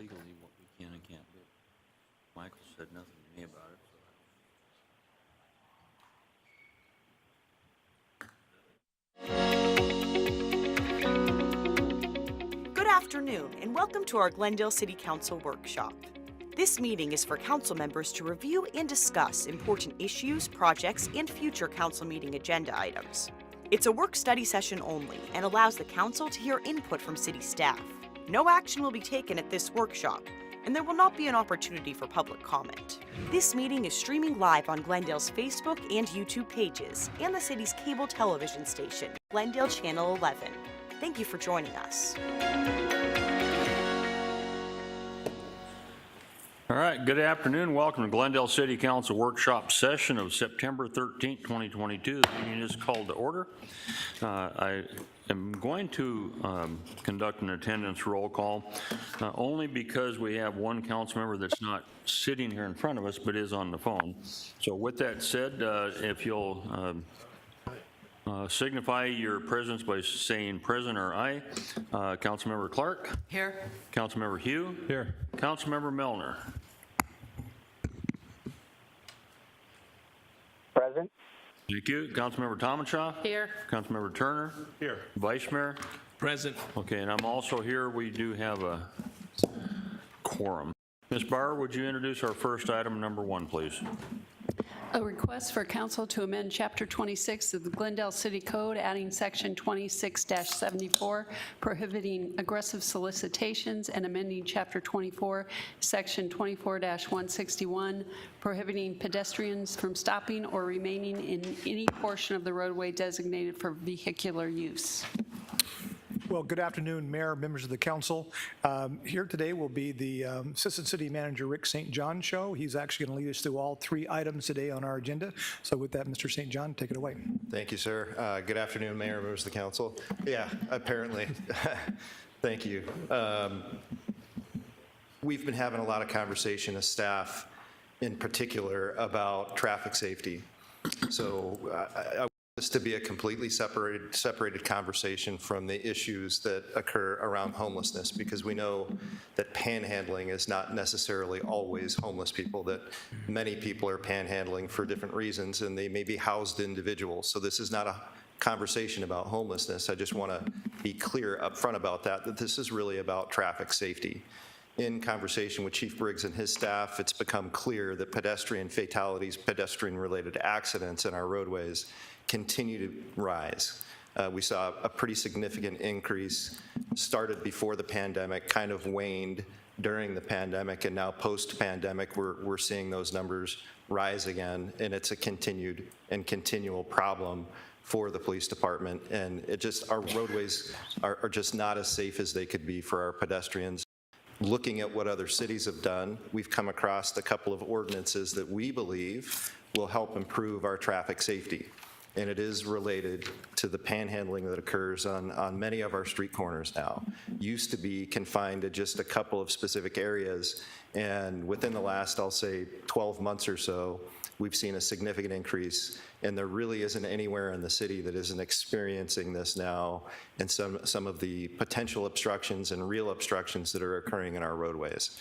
legally what we can and can't do. Michael said nothing to me about it. Good afternoon, and welcome to our Glendale City Council workshop. This meeting is for council members to review and discuss important issues, projects, and future council meeting agenda items. It's a work-study session only and allows the council to hear input from city staff. No action will be taken at this workshop, and there will not be an opportunity for public comment. This meeting is streaming live on Glendale's Facebook and YouTube pages and the city's cable television station, Glendale Channel 11. Thank you for joining us. All right, good afternoon. Welcome to Glendale City Council workshop session of September 13th, 2022. The meeting is called to order. I am going to conduct an attendance roll call only because we have one council member that's not sitting here in front of us but is on the phone. So with that said, if you'll signify your presence by saying present or aye. Councilmember Clark. Here. Councilmember Hugh. Here. Councilmember Milner. Present. Thank you. Councilmember Tomanshaw. Here. Councilmember Turner. Here. Vice Mayor. Present. Okay, and I'm also here. We do have a quorum. Ms. Barr, would you introduce our first item, number 1, please? A request for council to amend Chapter 26 of the Glendale City Code, adding Section 26-74, prohibiting aggressive solicitations, and amending Chapter 24, Section 24-161, prohibiting pedestrians from stopping or remaining in any portion of the roadway designated for vehicular use. Well, good afternoon, Mayor, members of the council. Here today will be the Assistant City Manager Rick St. John show. He's actually going to lead us through all 3 items today on our agenda. So with that, Mr. St. John, take it away. Thank you, sir. Good afternoon, Mayor, members of the council. Yeah, apparently. Thank you. We've been having a lot of conversation as staff, in particular, about traffic safety. So I want this to be a completely separated conversation from the issues that occur around homelessness, because we know that panhandling is not necessarily always homeless people, that many people are panhandling for different reasons, and they may be housed individuals. So this is not a conversation about homelessness. I just want to be clear up front about that this is really about traffic safety. In conversation with Chief Briggs and his staff, it's become clear that pedestrian fatalities, pedestrian-related accidents in our roadways continue to rise. We saw a pretty significant increase, started before the pandemic, kind of waned during the pandemic, and now post-pandemic, we're seeing those numbers rise again, and it's a continued and continual problem for the police department. And our roadways are just not as safe as they could be for our pedestrians. Looking at what other cities have done, we've come across a couple of ordinances that we believe will help improve our traffic safety. And it is related to the panhandling that occurs on many of our street corners now. Used to be confined to just a couple of specific areas, and within the last, I'll say, 12 months or so, we've seen a significant increase, and there really isn't anywhere in the city that isn't experiencing this now, and some of the potential obstructions and real obstructions that are occurring in our roadways.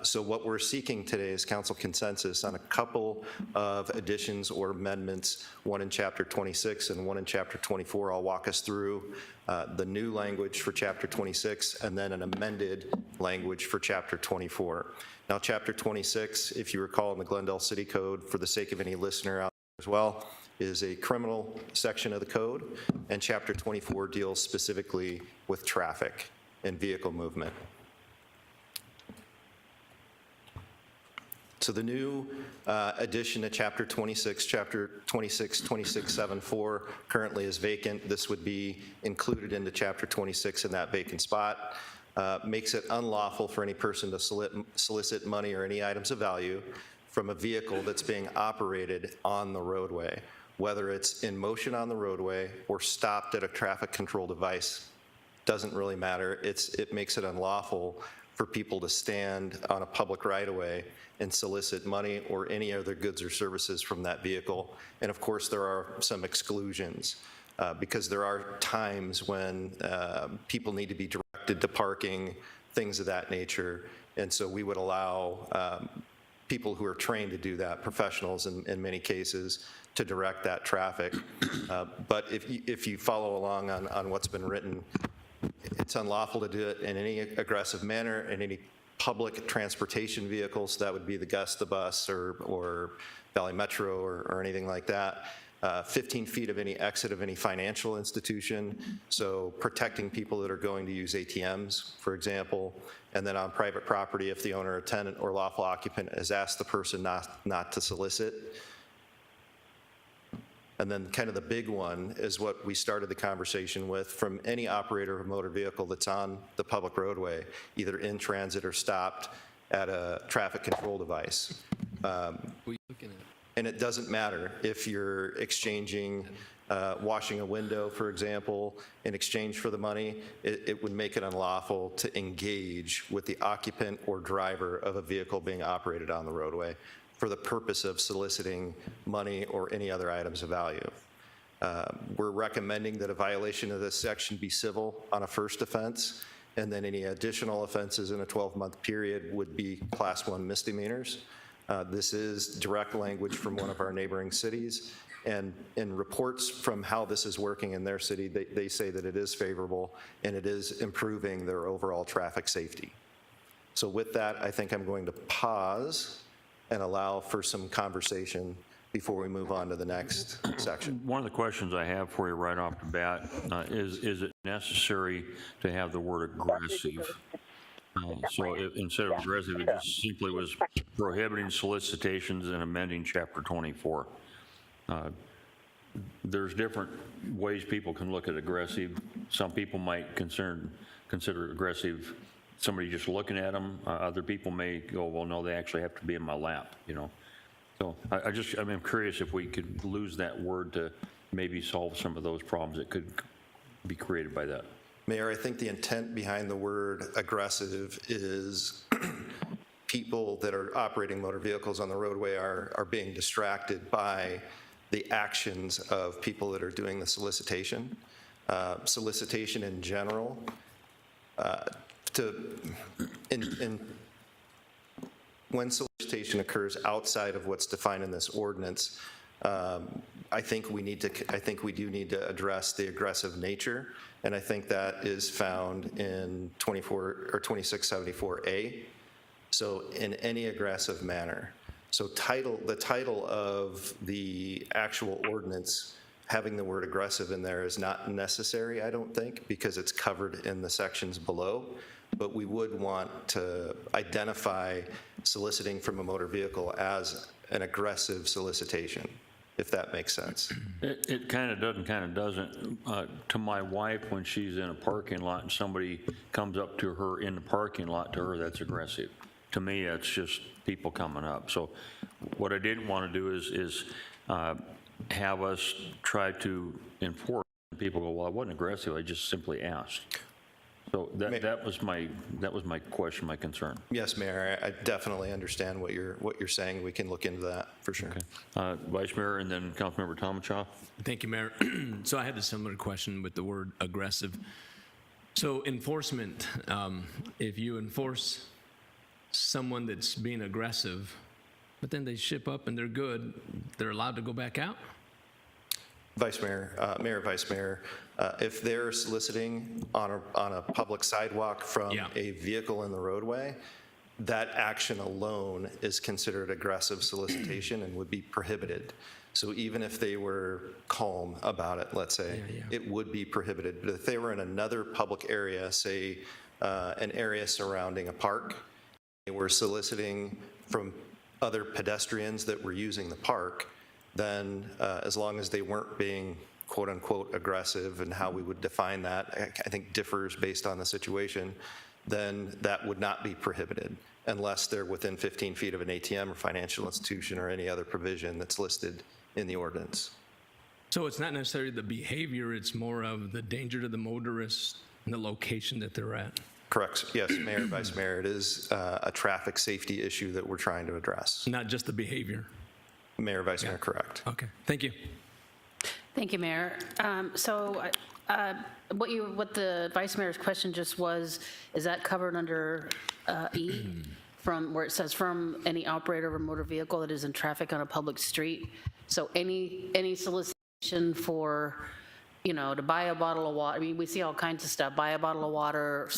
So what we're seeking today is council consensus on a couple of additions or amendments, one in Chapter 26 and one in Chapter 24. I'll walk us through the new language for Chapter 26 and then an amended language for Chapter 24. Now, Chapter 26, if you recall in the Glendale City Code, for the sake of any listener out there as well, is a criminal section of the code, and Chapter 24 deals specifically with traffic and vehicle movement. So the new addition to Chapter 26, Chapter 2674, currently is vacant. This would be included into Chapter 26 in that vacant spot. Makes it unlawful for any person to solicit money or any items of value from a vehicle that's being operated on the roadway, whether it's in motion on the roadway or stopped at a traffic control device. Doesn't really matter. It makes it unlawful for people to stand on a public right-of-way and solicit money or any other goods or services from that vehicle. And of course, there are some exclusions because there are times when people need to be directed to parking things of that nature. And so we would allow people who are trained to do that, professionals in many cases, to direct that traffic. But if you follow along on what's been written, it's unlawful to do it in any aggressive manner in any public transportation vehicles. That would be the Gus, the bus, or Valley Metro, or anything like that. 15 feet of any exit of any financial institution, so protecting people that are going to use ATMs, for example. And then on private property, if the owner, tenant, or lawful occupant has asked the person not to solicit. And then kind of the big one is what we started the conversation with: from any operator of a motor vehicle that's on the public roadway, either in transit or stopped at a traffic control device. And it doesn't matter if you're exchanging, washing a window, for example, in exchange for the money. It would make it unlawful to engage with the occupant or driver of a vehicle being operated on the roadway for the purpose of soliciting money or any other items of value. We're recommending that a violation of this section be civil on a first offense, and then any additional offenses in a 12-month period would be Class 1 misdemeanors. This is direct language from one of our neighboring cities, and in reports from how this is working in their city, they say that it is favorable and it is improving their overall traffic safety. So with that, I think I'm going to pause and allow for some conversation before we move on to the next section. One of the questions I have for you right off the bat is it necessary to have the word aggressive? So instead of aggressive, it just simply was prohibiting solicitations and amending Chapter 24. There's different ways people can look at aggressive. Some people might consider aggressive somebody just looking at them. Other people may go, well, no, they actually have to be in my lap, you know. So I'm curious if we could lose that word to maybe solve some of those problems that could be created by that. Mayor, I think the intent behind the word aggressive is people that are operating motor vehicles on the roadway are being distracted by the actions of people that are doing the solicitation. Solicitation in general, when solicitation occurs outside of what's defined in this ordinance, I think we do need to address the aggressive nature, and I think that is found in 2674A. So in any aggressive manner. So the title of the actual ordinance, having the word aggressive in there, is not necessary, I don't think, because it's covered in the sections below. But we would want to identify soliciting from a motor vehicle as an aggressive solicitation, if that makes sense. It kind of does and kind of doesn't. To my wife, when she's in a parking lot and somebody comes up to her in the parking lot, to her, that's aggressive. To me, that's just people coming up. So what I didn't want to do is have us try to enforce. People go, well, I wasn't aggressive, I just simply asked. So that was my question, my concern. Yes, Mayor, I definitely understand what you're saying. We can look into that for sure. Okay. Vice Mayor and then Councilmember Tomachoff. Thank you, Mayor. So I had a similar question with the word aggressive. So enforcement, if you enforce someone that's being aggressive, but then they ship up and they're good, they're allowed to go back out? Vice Mayor, Mayor, Vice Mayor, if they're soliciting on a public sidewalk from a vehicle in the roadway, that action alone is considered aggressive solicitation and would be prohibited. So even if they were calm about it, let's say, it would be prohibited. But if they were in another public area, say an area surrounding a park, they were soliciting from other pedestrians that were using the park, then as long as they weren't being quote unquote aggressive, and how we would define that, I think differs based on the situation, then that would not be prohibited unless they're within 15 feet of an ATM or financial institution or any other provision that's listed in the ordinance. So it's not necessarily the behavior, it's more of the danger to the motorist and the location that they're at. Correct. Yes, Mayor, Vice Mayor, it is a traffic safety issue that we're trying to address. Not just the behavior. Mayor, Vice Mayor, correct. Okay, thank you. Thank you, Mayor. So What the Vice Mayor's question just was, is that covered under E? From where it says from any operator of a motor vehicle that is in traffic on a public street? So any solicitation for, to buy a bottle of water, I mean, we see all kinds of stuff, buy a bottle of water,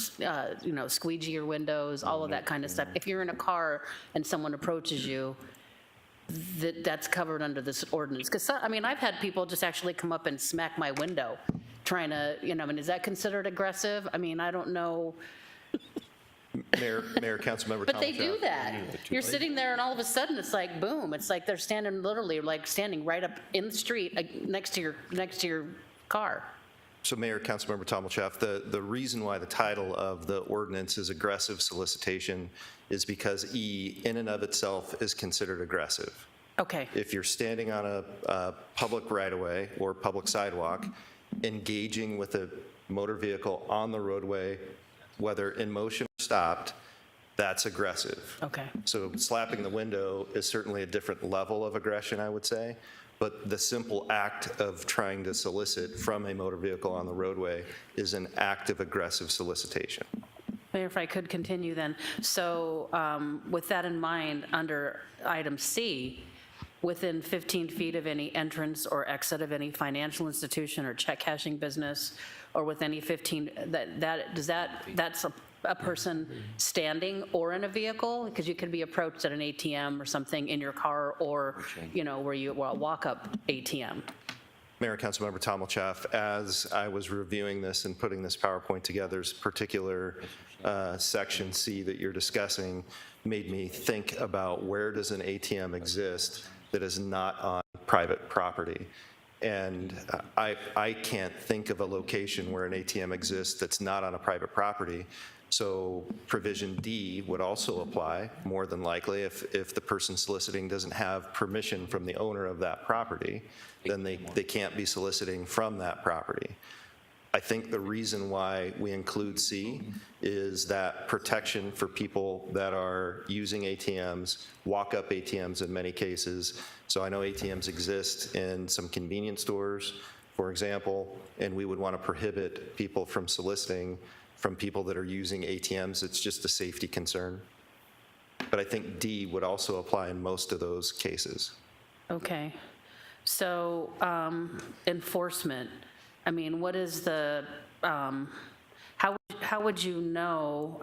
squeegee your windows, all of that kind of stuff. If you're in a car and someone approaches you, that's covered under this ordinance. Because, I've had people just actually come up and smack my window trying to, is that considered aggressive? I don't know. Mayor, Councilmember But they Tomachak. do that. You're sitting there and all of a sudden it's like, boom, it's like they're standing literally like standing right up in the street next to your car. So Mayor, Councilmember Tomachak, the reason why the title of the ordinance is aggressive solicitation is because E in and of itself is considered aggressive. Okay. If you're standing on a public right-of-way or public sidewalk, engaging with a motor vehicle on the roadway, whether in motion or stopped, that's aggressive. Okay. So slapping the window is certainly a different level of aggression, I would say, but the simple act of trying to solicit from a motor vehicle on the roadway is an act of aggressive solicitation. Mayor, if I could continue then. So with that in mind, under item C, within 15 feet of any entrance or exit of any financial institution or check cashing business, or with any 15, that's a person standing or in a vehicle? Because you could be approached at an ATM or something in your car, or, where you walk-up ATM. Mayor, Councilmember Tomachak, as I was reviewing this and putting this PowerPoint together, this particular section C that you're discussing made me think about where does an ATM exist that is not on private property. And I can't think of a location where an ATM exists that's not on a private property. So provision D would also apply, more than likely, if the person soliciting doesn't have permission from the owner of that property, then they can't be soliciting from that property. I think the reason why we include C is that protection for people that are using ATMs, walk-up ATMs in many cases. So I know ATMs exist in some convenience stores, for example, and we would want to prohibit people from soliciting from people that are using ATMs. It's just a safety concern. But I think D would also apply in most of those cases. Okay. So enforcement. What is the, how would you know,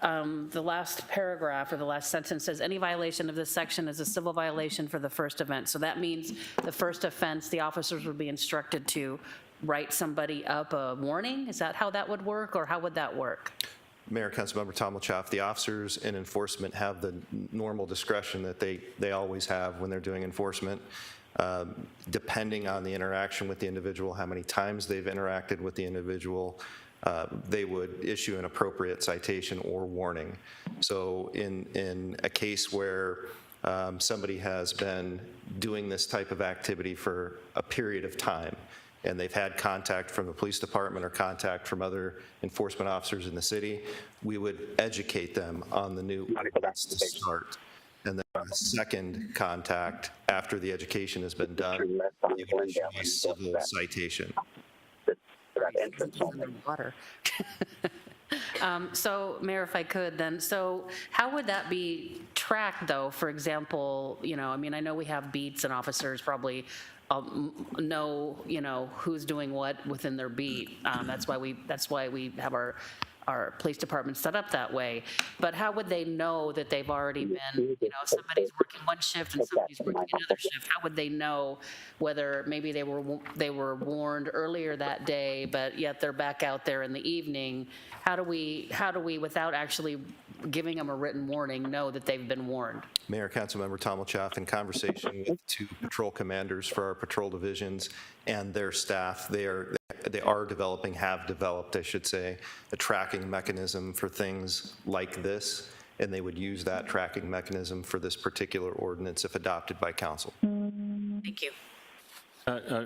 the last paragraph or the last sentence says, any violation of this section is a civil violation for the first offense. So that means the first offense, the officers would be instructed to write somebody up a warning? Is that how that would work, or how would that work? Mayor, Councilmember Tomachak, the officers in enforcement have the normal discretion that they always have when they're doing enforcement. Depending on the interaction with the individual, how many times they've interacted with the individual, they would issue an appropriate citation or warning. So in a case where somebody has been doing this type of activity for a period of time, and they've had contact from the police department or contact from other enforcement officers in the city, we would educate them on the new ordinance to start. And then a second contact after the education has been done, you would issue a civil citation. Water. So, Mayor, if I could then, so how would that be tracked, though? For example, I know we have beats, and officers probably know, who's doing what within their beat. That's why we have our police department set up that way. But how would they know that they've already been, somebody's working one shift and somebody's working another shift? How would they know whether maybe they were warned earlier that day, but yet they're back out there in the evening? How do we, without actually giving them a written warning, know that they've been warned? Mayor, Councilmember Tomachak, in conversation with two patrol commanders for our patrol divisions and their staff, have developed, I should say, a tracking mechanism for things like this, and they would use that tracking mechanism for this particular ordinance if adopted by council. Thank you.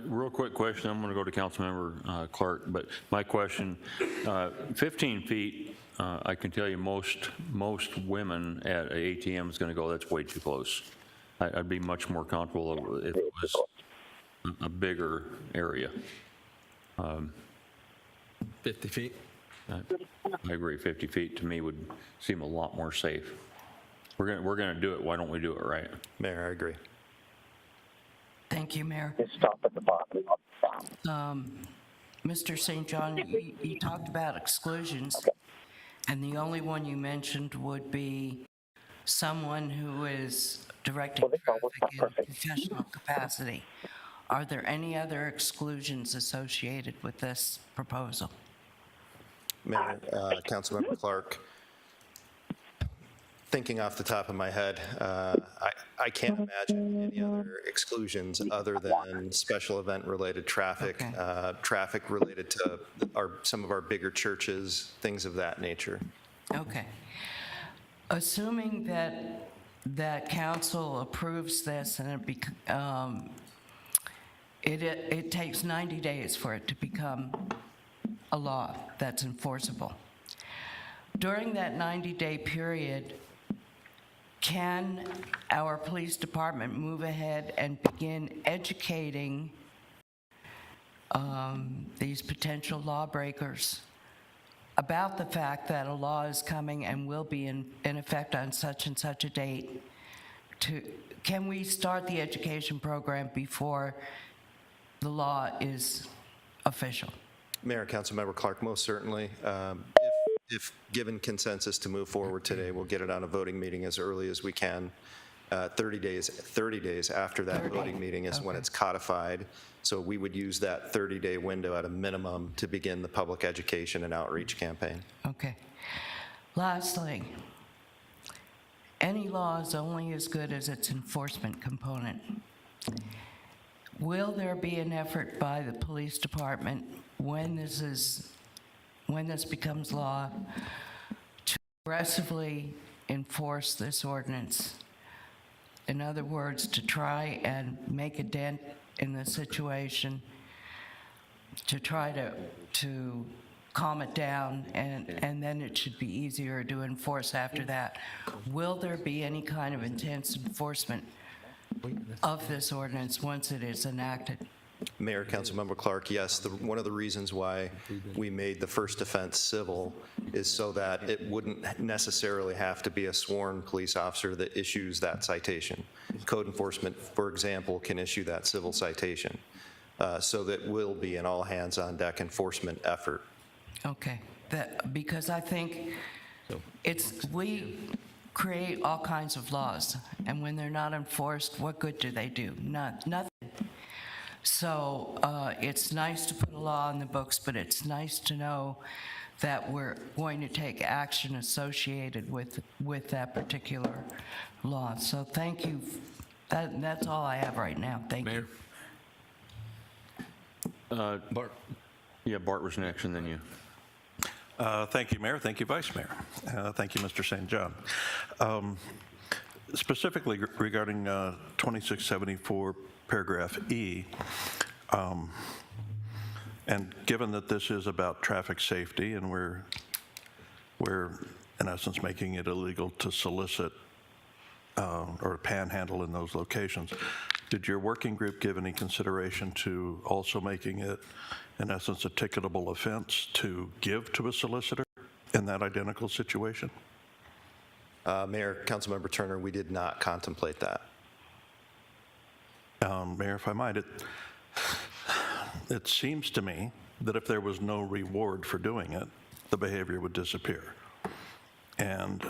Real quick question. I'm going to go to Councilmember Clark, but my question, 15 feet, I can tell you most women at an ATM is going to go, that's way too close. I'd be much more comfortable if it was a bigger area. 50 feet? I agree, 50 feet to me would seem a lot more safe. We're gonna do it, why don't we do it right? Mayor, I agree. Thank you, Mayor. Stop at the bottom. Mr. St. John, you talked about exclusions, and the only one you mentioned would be someone who is directing traffic in a professional capacity. Are there any other exclusions associated with this proposal? Mayor, Councilmember Clark, thinking off the top of my head, I can't imagine any other exclusions other than special event-related traffic, Okay. Traffic related to some of our bigger churches, things of that nature. Okay. Assuming that council approves this and it takes 90 days for it to become a law that's enforceable. During that 90-day period, can our police department move ahead and begin educating these potential lawbreakers about the fact that a law is coming and will be in effect on such and such a date? Can we start the education program before the law is official? Mayor, Councilmember Clark, most certainly. If given consensus to move forward today, we'll get it on a voting meeting as early as we can. 30 days after that voting meeting is when it's codified. So we would use that 30-day window at a minimum to begin the public education and outreach campaign. Okay. Lastly, any law is only as good as its enforcement component. Will there be an effort by the police department when this becomes law to aggressively enforce this ordinance? In other words, to try and make a dent in the situation, to try to calm it down, and then it should be easier to enforce after that. Will there be any kind of intense enforcement of this ordinance once it is enacted? Mayor, Councilmember Clark, yes, one of the reasons why we made the first offense civil is so that it wouldn't necessarily have to be a sworn police officer that issues that citation. Code enforcement, for example, can issue that civil citation. So that will be an all-hands-on-deck enforcement effort. Okay, because I think we create all kinds of laws, and when they're not enforced, what good do they do? Nothing. So it's nice to put a law on the books, but it's nice to know that we're going to take action associated with that particular law. So thank you. That's all I have right now. Thank you. Mayor? Bart? Yeah, Bart was next, and then you. Thank you, Mayor. Thank you, Vice Mayor. Thank you, Mr. St. John. Specifically regarding 2674, paragraph E, and given that this is about traffic safety and we're in essence making it illegal to solicit or panhandle in those locations, did your working group give any consideration to also making it in essence a ticketable offense to give to a solicitor in that identical situation? Mayor, Councilmember Turner, we did not contemplate that. Mayor, if I might, it seems to me that if there was no reward for doing it, the behavior would disappear. And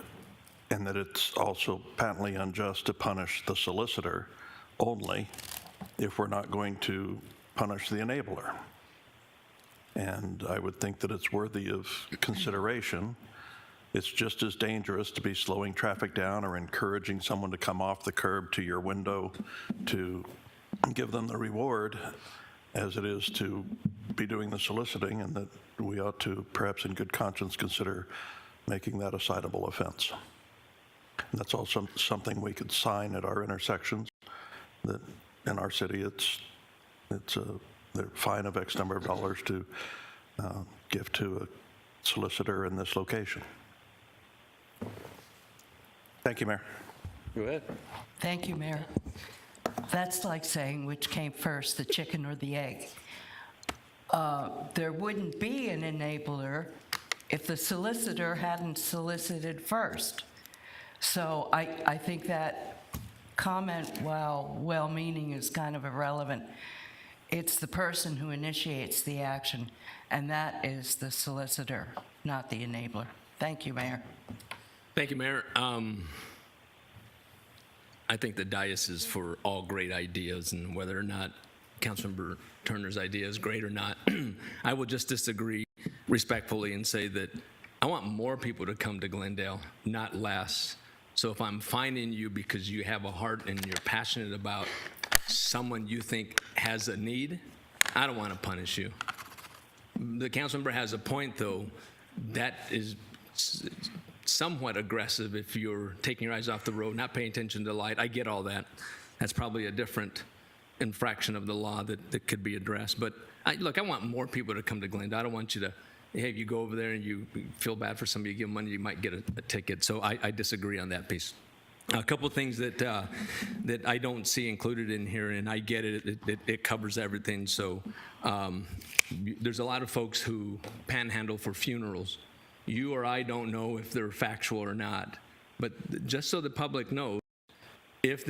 that it's also patently unjust to punish the solicitor only if we're not going to punish the enabler. And I would think that it's worthy of consideration. It's just as dangerous to be slowing traffic down or encouraging someone to come off the curb to your window to give them the reward as it is to be doing the soliciting, and that we ought to perhaps in good conscience consider making that a citable offense. And that's also something we could sign at our intersections, that in our city it's a fine of X number of dollars to give to a solicitor in this location. Thank you, Mayor. Go ahead. Thank you, Mayor. That's like saying which came first, the chicken or the egg. there wouldn't be an enabler if the solicitor hadn't solicited first. So I think that comment, while well-meaning, is kind of irrelevant. It's the person who initiates the action, and that is the solicitor, not the enabler. Thank you, Mayor. Thank you, Mayor. I think the dais is for all great ideas, and whether or not Councilmember Turner's idea is great or not, I will just disagree respectfully and say that I want more people to come to Glendale, not less. So if I'm finding you because you have a heart and you're passionate about someone you think has a need, I don't want to punish you. The council member has a point, though. That is somewhat aggressive if you're taking your eyes off the road, not paying attention to the light. I get all that. That's probably a different infraction of the law that could be addressed. But look, I want more people to come to Glendale. I don't want you to, hey, if you go over there and you feel bad for somebody, you give them money, you might get a ticket. So I disagree on that piece. A couple of things that I don't see included in here, and I get it, it covers everything. So there's a lot of folks who panhandle for funerals. You or I don't know if they're factual or not, but just so the public knows, if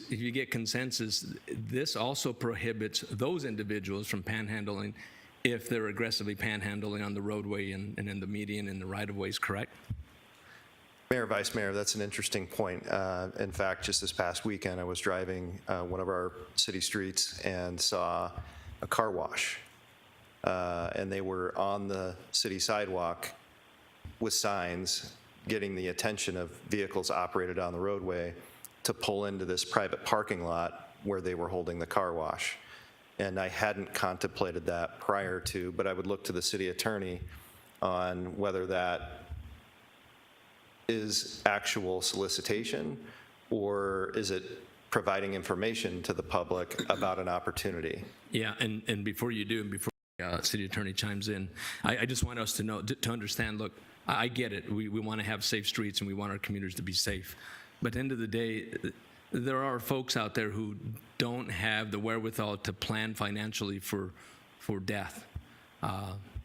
you get consensus, this also prohibits those individuals from panhandling if they're aggressively panhandling on the roadway and in the median and the right-of-ways, correct? Mayor, Vice Mayor, that's an interesting point. In fact, just this past weekend, I was driving one of our city streets and saw a car wash. And they were on the city sidewalk with signs getting the attention of vehicles operated on the roadway to pull into this private parking lot where they were holding the car wash. And I hadn't contemplated that prior to, but I would look to the city attorney on whether that is actual solicitation, or is it providing information to the public about an opportunity? Yeah, and before you do, and before city attorney chimes in, I just want us to know, to understand, look, I get it. We want to have safe streets and we want our commuters to be safe. But at the end of the day, there are folks out there who don't have the wherewithal to plan financially for death.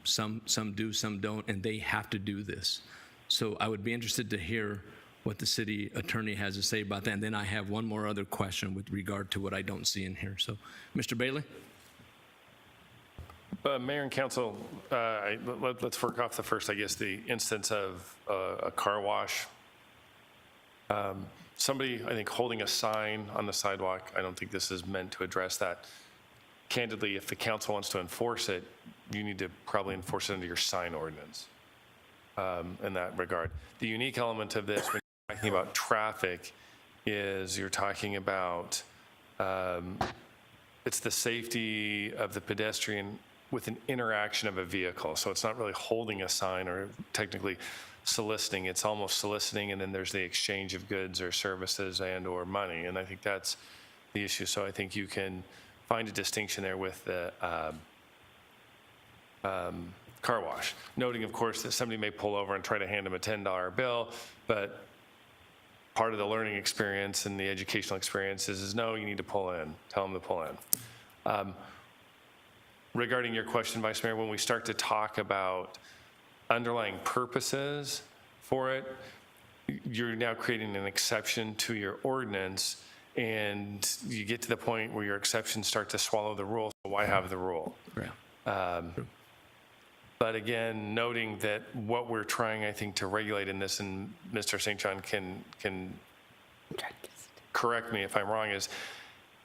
Some do, some don't, and they have to do this. So I would be interested to hear what the city attorney has to say about that. And then I have one more other question with regard to what I don't see in here. So, Mr. Bailey? Mayor and Council, let's work off the first, I guess, the instance of a car wash. Somebody, I think, holding a sign on the sidewalk, I don't think this is meant to address that. Candidly, if the council wants to enforce it, you need to probably enforce it under your sign ordinance in that regard. The unique element of this, when you're talking about traffic, is you're talking about it's the safety of the pedestrian with an interaction of a vehicle. So it's not really holding a sign or technically soliciting. It's almost soliciting, and then there's the exchange of goods or services and or money. And I think that's the issue. So I think you can find a distinction there with the car wash. Noting, of course, that somebody may pull over and try to hand them a $10 bill, but part of the learning experience and the educational experience is no, you need to pull in. Tell them to pull in. Regarding your question, Vice Mayor, when we start to talk about underlying purposes for it, you're now creating an exception to your ordinance, and you get to the point where your exceptions start to swallow the rule. So why have the rule? Yeah. But again, noting that what we're trying, I think, to regulate in this, and Mr. St. John can correct me if I'm wrong, is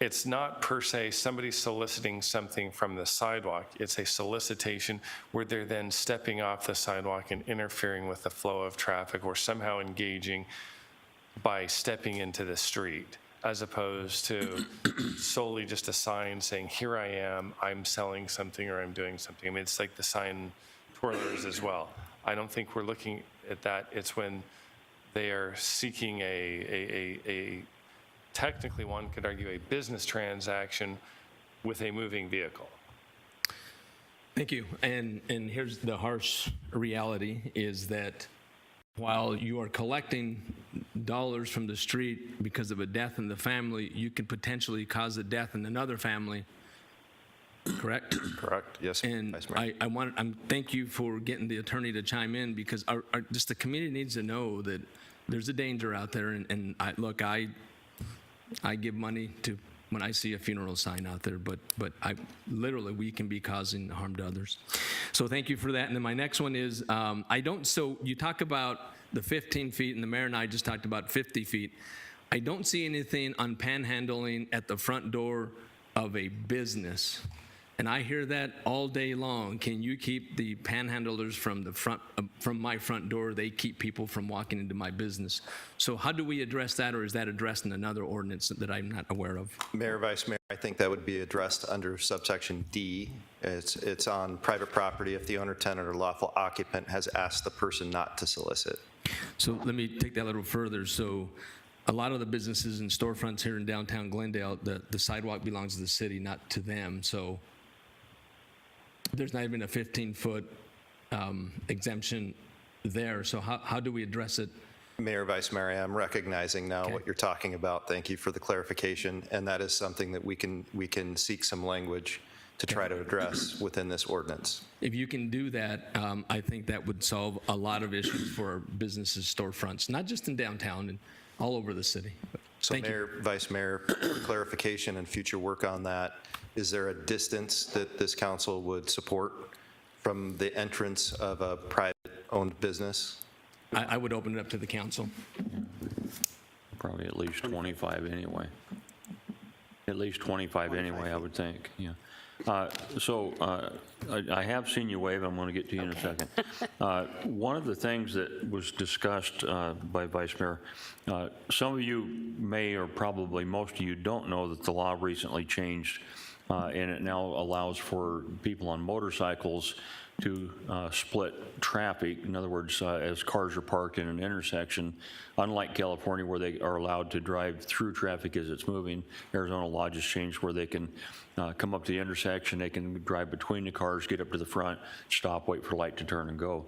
it's not per se somebody soliciting something from the sidewalk. It's a solicitation where they're then stepping off the sidewalk and interfering with the flow of traffic, or somehow engaging by stepping into the street, as opposed to solely just a sign saying, here I am, I'm selling something, or I'm doing something. I mean, it's like the sign twirlers as well. I don't think we're looking at that. It's when they are seeking a technically, one could argue, a business transaction with a moving vehicle. Thank you. And here's the harsh reality, is that while you are collecting dollars from the street because of a death in the family, you can potentially cause a death in another family correct? Correct, yes, And Vice Mayor. thank you for getting the attorney to chime in, because just the community needs to know that there's a danger out there, and I give money to when I see a funeral sign out there, but we can be causing harm to others. So thank you for that. And then my next one is, so you talk about the 15 feet, and the mayor and I just talked about 50 feet. I don't see anything on panhandling at the front door of a business. And I hear that all day long. Can you keep the panhandlers from my front door? They keep people from walking into my business. So how do we address that, or is that addressed in another ordinance that I'm not aware of? Mayor, Vice Mayor, I think that would be addressed under subsection D. It's on private property if the owner, tenant, or lawful occupant has asked the person not to solicit. So let me take that a little further. So a lot of the businesses and storefronts here in downtown Glendale, the sidewalk belongs to the city, not to them. So there's not even a 15-foot exemption there. So how do we address it? Mayor, Vice Mayor, I'm recognizing now what you're talking about. Thank you for the clarification. And that is something that we can seek some language to try to address within this ordinance. If you can do that, I think that would solve a lot of issues for our businesses, storefronts, not just in downtown and all over the city. So Thank you. Mayor, Vice Mayor, for clarification and future work on that, is there a distance that this council would support from the entrance of a private-owned business? I would open it up to the council. Probably at least 25 anyway. At least 25 anyway, I would think, yeah. I have seen you wave. I'm going to get to you in a second. One of the things that was discussed by Vice Mayor, some of you may, or probably most of you don't know that the law recently changed, and it now allows for people on motorcycles to split traffic. In other words, as cars are parked in an intersection, unlike California where they are allowed to drive through traffic as it's moving, Arizona law just changed where they can come up to the intersection, they can drive between the cars, get up to the front, stop, wait for light to turn and go.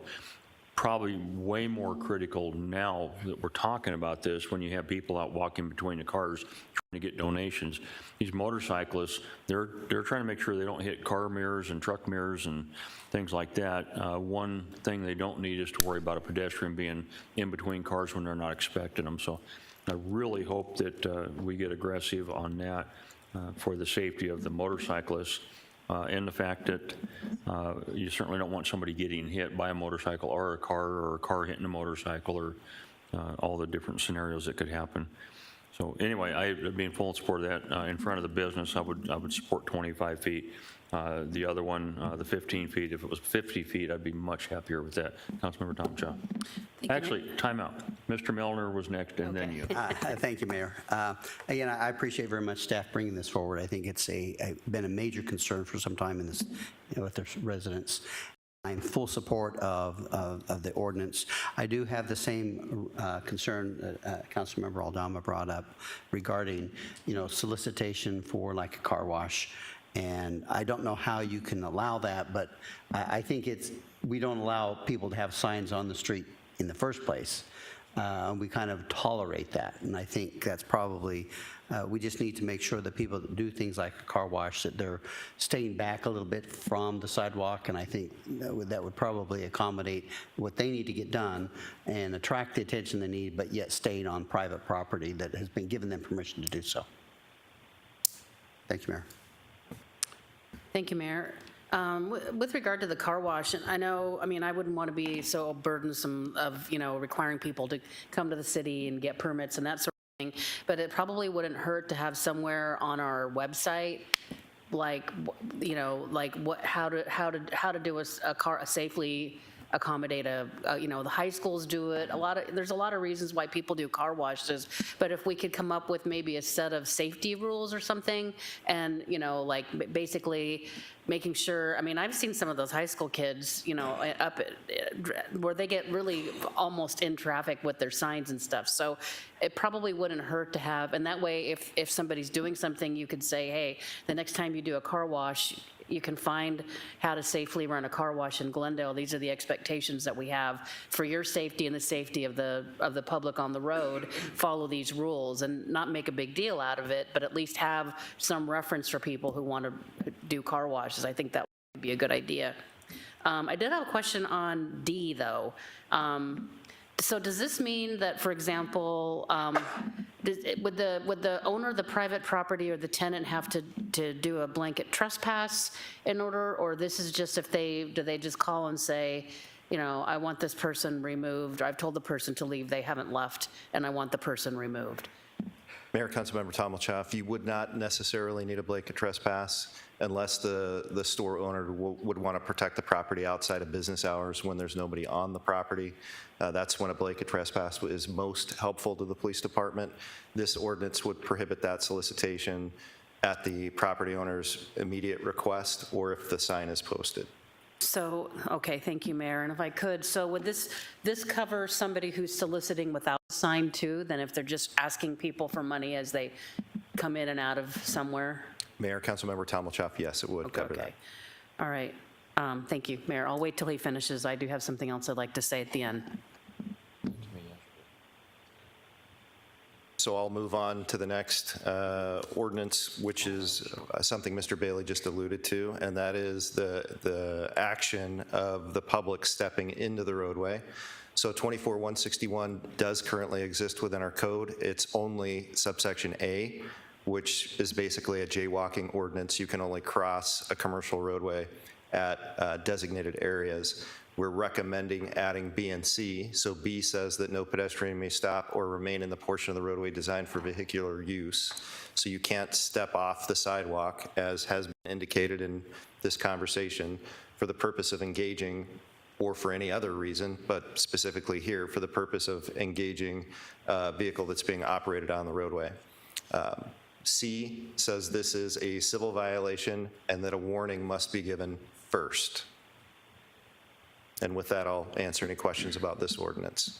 Probably way more critical now that we're talking about this when you have people out walking between the cars trying to get donations. These motorcyclists, they're trying to make sure they don't hit car mirrors and truck mirrors and things like that. One thing they don't need is to worry about a pedestrian being in between cars when they're not expecting them. So I really hope that we get aggressive on that for the safety of the motorcyclists. And the fact that you certainly don't want somebody getting hit by a motorcycle or a car hitting a motorcycle, or all the different scenarios that could happen. So anyway, I'd be in full support of that. In front of the business, I would support 25 feet. The other one, the 15 feet, if it was 50 feet, I'd be much happier with that. Councilmember Tom Shaw. Actually, time out. Mr. Milner was next, and then you. Thank you, Mayor. Again, I appreciate very much staff bringing this forward. I think it's been a major concern for some time in this, with their residents. I'm in full support of the ordinance. I do have the same concern that Councilmember Aldama brought up regarding, solicitation for like a car wash. And I don't know how you can allow that, but I think we don't allow people to have signs on the street in the first place. We kind of tolerate that, and I think that's probably, we just need to make sure that people that do things like a car wash, that they're staying back a little bit from the sidewalk, and I think that would probably accommodate what they need to get done and attract the attention they need, but yet staying on private property that has been given them permission to do so. Thank you, Mayor. Thank you, Mayor. With regard to the car wash, and I wouldn't want to be so burdensome of, requiring people to come to the city and get permits and that sort of thing, but it probably wouldn't hurt to have somewhere on our website, like, how to do a safely accommodate the high schools do it. There's a lot of reasons why people do car washes, but if we could come up with maybe a set of safety rules or something, and basically making sure, I've seen some of those high school kids, up where they get really almost in traffic with their signs and stuff. So it probably wouldn't hurt to have, and that way if somebody's doing something, you could say, hey, the next time you do a car wash, you can find how to safely run a car wash in Glendale. These are the expectations that we have for your safety and the safety of the public on the road. Follow these rules and not make a big deal out of it, but at least have some reference for people who want to do car washes. I think that would be a good idea. I did have a question on D, though. So does this mean that, for example, would the owner of the private property or the tenant have to do a blanket trespass in order, or this is just if do they just call and say, you know, I want this person removed, or I've told the person to leave, they haven't left, and I want the person removed? Mayor, Councilmember Tommelchoff, you would not necessarily need a blanket trespass unless the store owner would want to protect the property outside of business hours when there's nobody on the property. That's when a blanket trespass is most helpful to the police department. This ordinance would prohibit that solicitation at the property owner's immediate request or if the sign is posted. So, okay, thank you, Mayor. And if I could, so would this cover somebody who's soliciting without a sign too, then if they're just asking people for money as they come in and out of somewhere? Mayor, Councilmember Tommelchoff, yes, it would cover that. All right. Thank you, Mayor. I'll wait till he finishes. I do have something else I'd like to say at the end. So I'll move on to the next ordinance, which is something Mr. Bailey just alluded to, and that is the action of the public stepping into the roadway. So 24-161 does currently exist within our code. It's only subsection A, which is basically a jaywalking ordinance. You can only cross a commercial roadway at designated areas. We're recommending adding B and C. So B says that no pedestrian may stop or remain in the portion of the roadway designed for vehicular use. So you can't step off the sidewalk, as has been indicated in this conversation, for the purpose of engaging or for any other reason, but specifically here for the purpose of engaging a vehicle that's being operated on the roadway. C says this is a civil violation and that a warning must be given first. And with that, I'll answer any questions about this ordinance.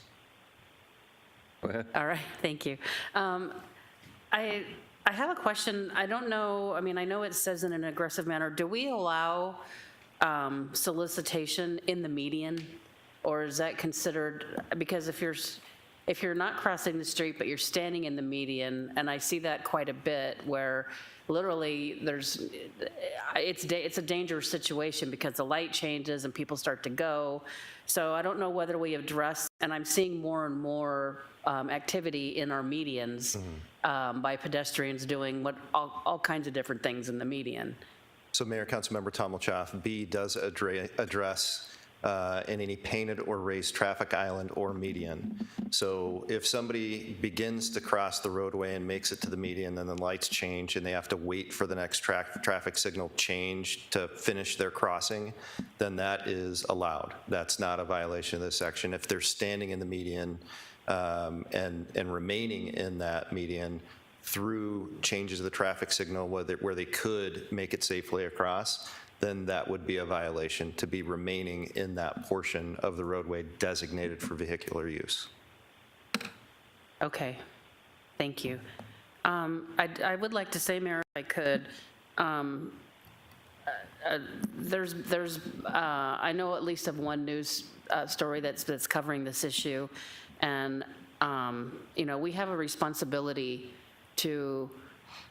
Go ahead. All right, thank you. I have a question. I don't know, I mean, I know it says in an aggressive manner. Do we allow solicitation in the median? Or is that considered, because if you're not crossing the street, but you're standing in the median, and I see that quite a bit where literally it's a dangerous situation because the light changes and people start to go. So I don't know whether we address, and I'm seeing more and more activity in our medians by pedestrians doing all kinds of different things in the median. So Mayor, Councilmember Tommelchoff, B does address in any painted or raised traffic island or median. So if somebody begins to cross the roadway and makes it to the median, then the lights change and they have to wait for the next traffic signal change to finish their crossing, then that is allowed. That's not a violation of this section. If they're standing in the median and remaining in that median through changes of the traffic signal where they could make it safely across, then that would be a violation to be remaining in that portion of the roadway designated for vehicular use. Okay, thank you. I would like to say, Mayor, if I could, I know at least of one news story that's covering this issue, and you know, we have a responsibility to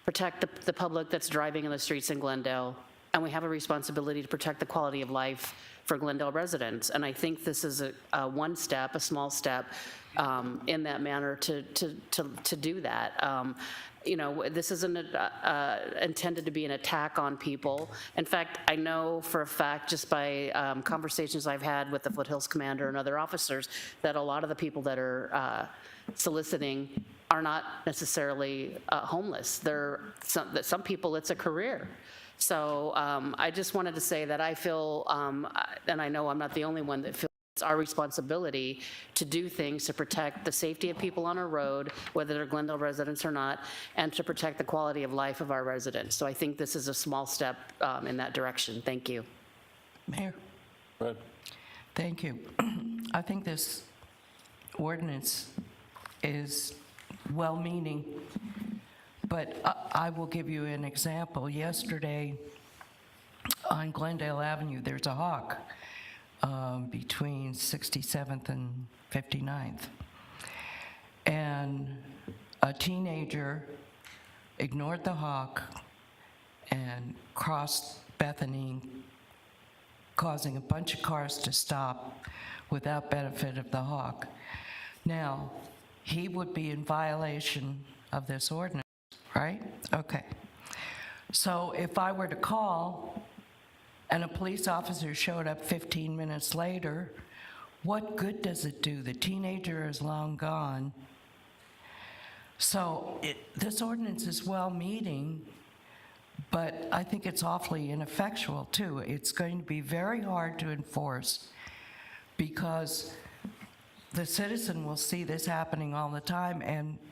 protect the public that's driving in the streets in Glendale, and we have a responsibility to protect the quality of life for Glendale residents. And I think this is a small step in that manner to do that. You know, this isn't intended to be an attack on people. In fact, I know for a fact, just by conversations I've had with the Foothills Commander and other officers, that a lot of the people that are soliciting are not necessarily homeless. Some people, it's a career. So I just wanted to say that I feel, and I know I'm not the only one that feels it's our responsibility to do things to protect the safety of people on our road, whether they're Glendale residents or not, and to protect the quality of life of our residents. So I think this is a small step in that direction. Thank you. Mayor. Go ahead. Thank you. I think this ordinance is well-meaning, but I will give you an example. Yesterday, on Glendale Avenue, there's a hawk between 67th and 59th. And a teenager ignored the hawk and crossed Bethany, causing a bunch of cars to stop without benefit of the hawk. Now, he would be in violation of this ordinance, right? Okay. So if I were to call and a police officer showed up 15 minutes later, what good does it do? The teenager is long gone. So this ordinance is well-meaning, but I think it's awfully ineffectual too. It's going to be very hard to enforce because the citizen will see this happening all the time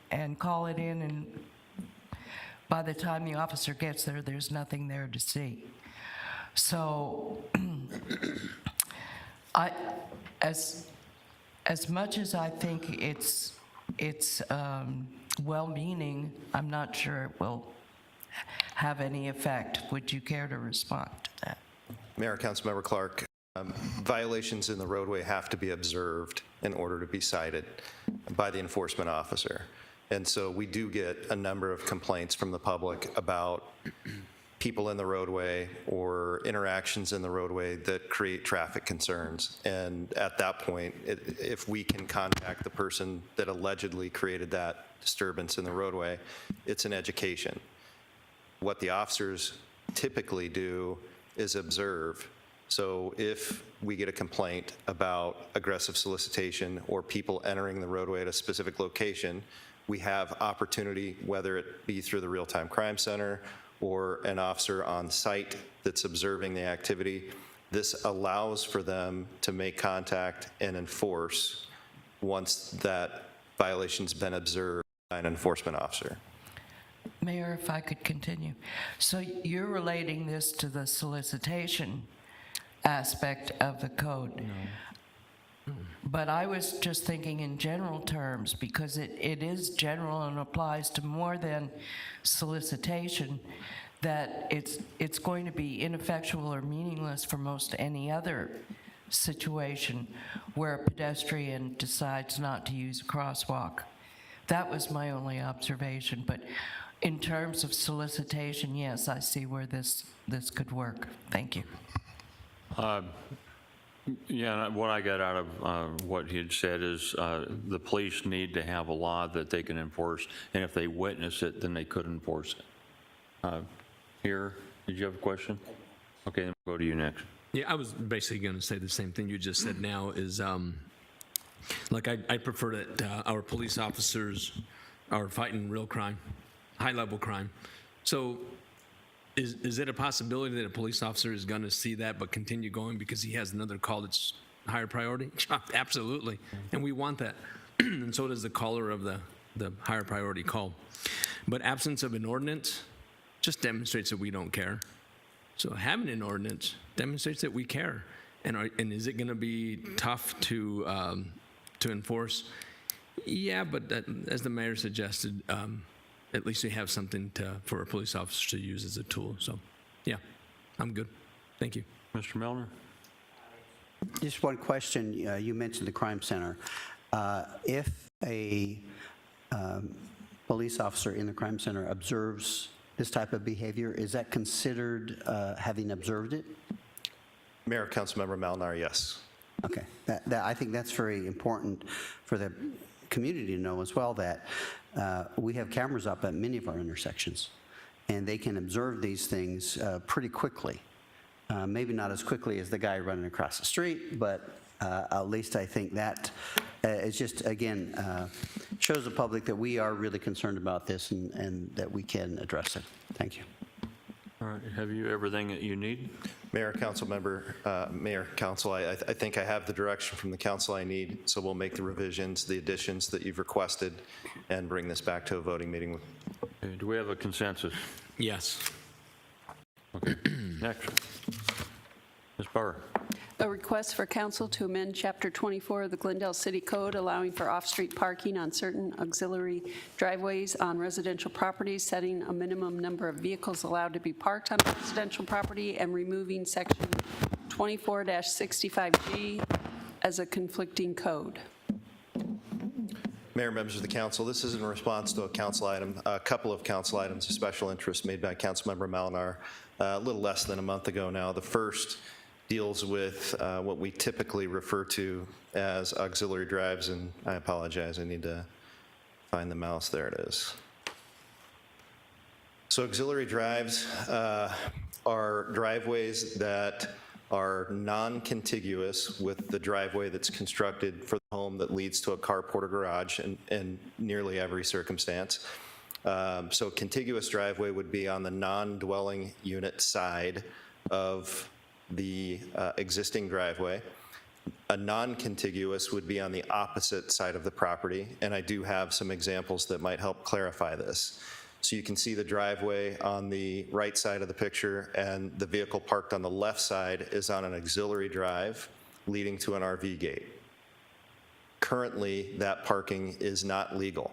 and call it in, and by the time the officer gets there, there's nothing there to see. So as much as I think it's well-meaning, I'm not sure it will have any effect. Would you care to respond to that? Mayor, Councilmember Clark, violations in the roadway have to be observed in order to be cited by the enforcement officer. And so we do get a number of complaints from the public about people in the roadway or interactions in the roadway that create traffic concerns. And at that point, if we can contact the person that allegedly created that disturbance in the roadway, it's an education. What the officers typically do is observe. So if we get a complaint about aggressive solicitation or people entering the roadway at a specific location, we have opportunity, whether it be through the Real-Time Crime Center or an officer on site that's observing the activity. This allows for them to make contact and enforce once that violation's been observed by an enforcement officer. Mayor, if I could continue. So you're relating this to the solicitation aspect of the code. No. But I was just thinking in general terms, because it is general and applies to more than solicitation, that it's going to be ineffectual or meaningless for most any other situation where a pedestrian decides not to use a crosswalk. That was my only observation, but in terms of solicitation, yes, I see where this could work. Thank you. Yeah, what I got out of what he had said is the police need to have a law that they can enforce, and if they witness it, then they could enforce it. Here, did you have a question? Okay, then we'll go to you next. Yeah, I was basically going to say the same thing you just said now is, like, I prefer that our police officers are fighting real crime, high-level crime. So is it a possibility that a police officer is going to see that but continue going because he has another call that's higher priority? Absolutely, and we want that. And so does the caller of the higher priority call. But absence of an ordinance just demonstrates that we don't care. So having an ordinance demonstrates that we care. And is it going to be tough to enforce? Yeah, but as the mayor suggested, at least we have something for a police officer to use as a tool. So, yeah, I'm good. Thank you. Mr. Milner? Just one question. You mentioned the crime center. If a police officer in the crime center observes this type of behavior, is that considered having observed it? Mayor, Councilmember Malnar, yes. Okay. I think that's very important for the community to know as well, that we have cameras up at many of our intersections, and they can observe these things pretty quickly. Maybe not as quickly as the guy running across the street, but at least I think that it's just, again, shows the public that we are really concerned about this and that we can address it. Thank you. All right, have you everything that you need? Mayor, Councilmember, Mayor, Council, I think I have the direction from the council I need, so we'll make the revisions, the additions that you've requested, and bring this back to a voting meeting. Okay, do we have a consensus? Yes. Okay, next. Ms. Barr. A request for council to amend Chapter 24 of the Glendale City Code, allowing for off-street parking on certain auxiliary driveways on residential properties, setting a minimum number of vehicles allowed to be parked on residential property, and removing Section 24-65G as a conflicting code. Mayor, members of the council, this is in response to a couple of council items of special interest made by Councilmember Malinar a little less than a month ago now. The first deals with what we typically refer to as auxiliary drives, and I apologize, I need to find the mouse. There it is. So auxiliary drives are driveways that are non-contiguous with the driveway that's constructed for the home that leads to a carport or garage in nearly every circumstance. So contiguous driveway would be on the non-dwelling unit side of the existing driveway. A non-contiguous would be on the opposite side of the property, and I do have some examples that might help clarify this. So you can see the driveway on the right side of the picture, and the vehicle parked on the left side is on an auxiliary drive leading to an RV gate. Currently, that parking is not legal.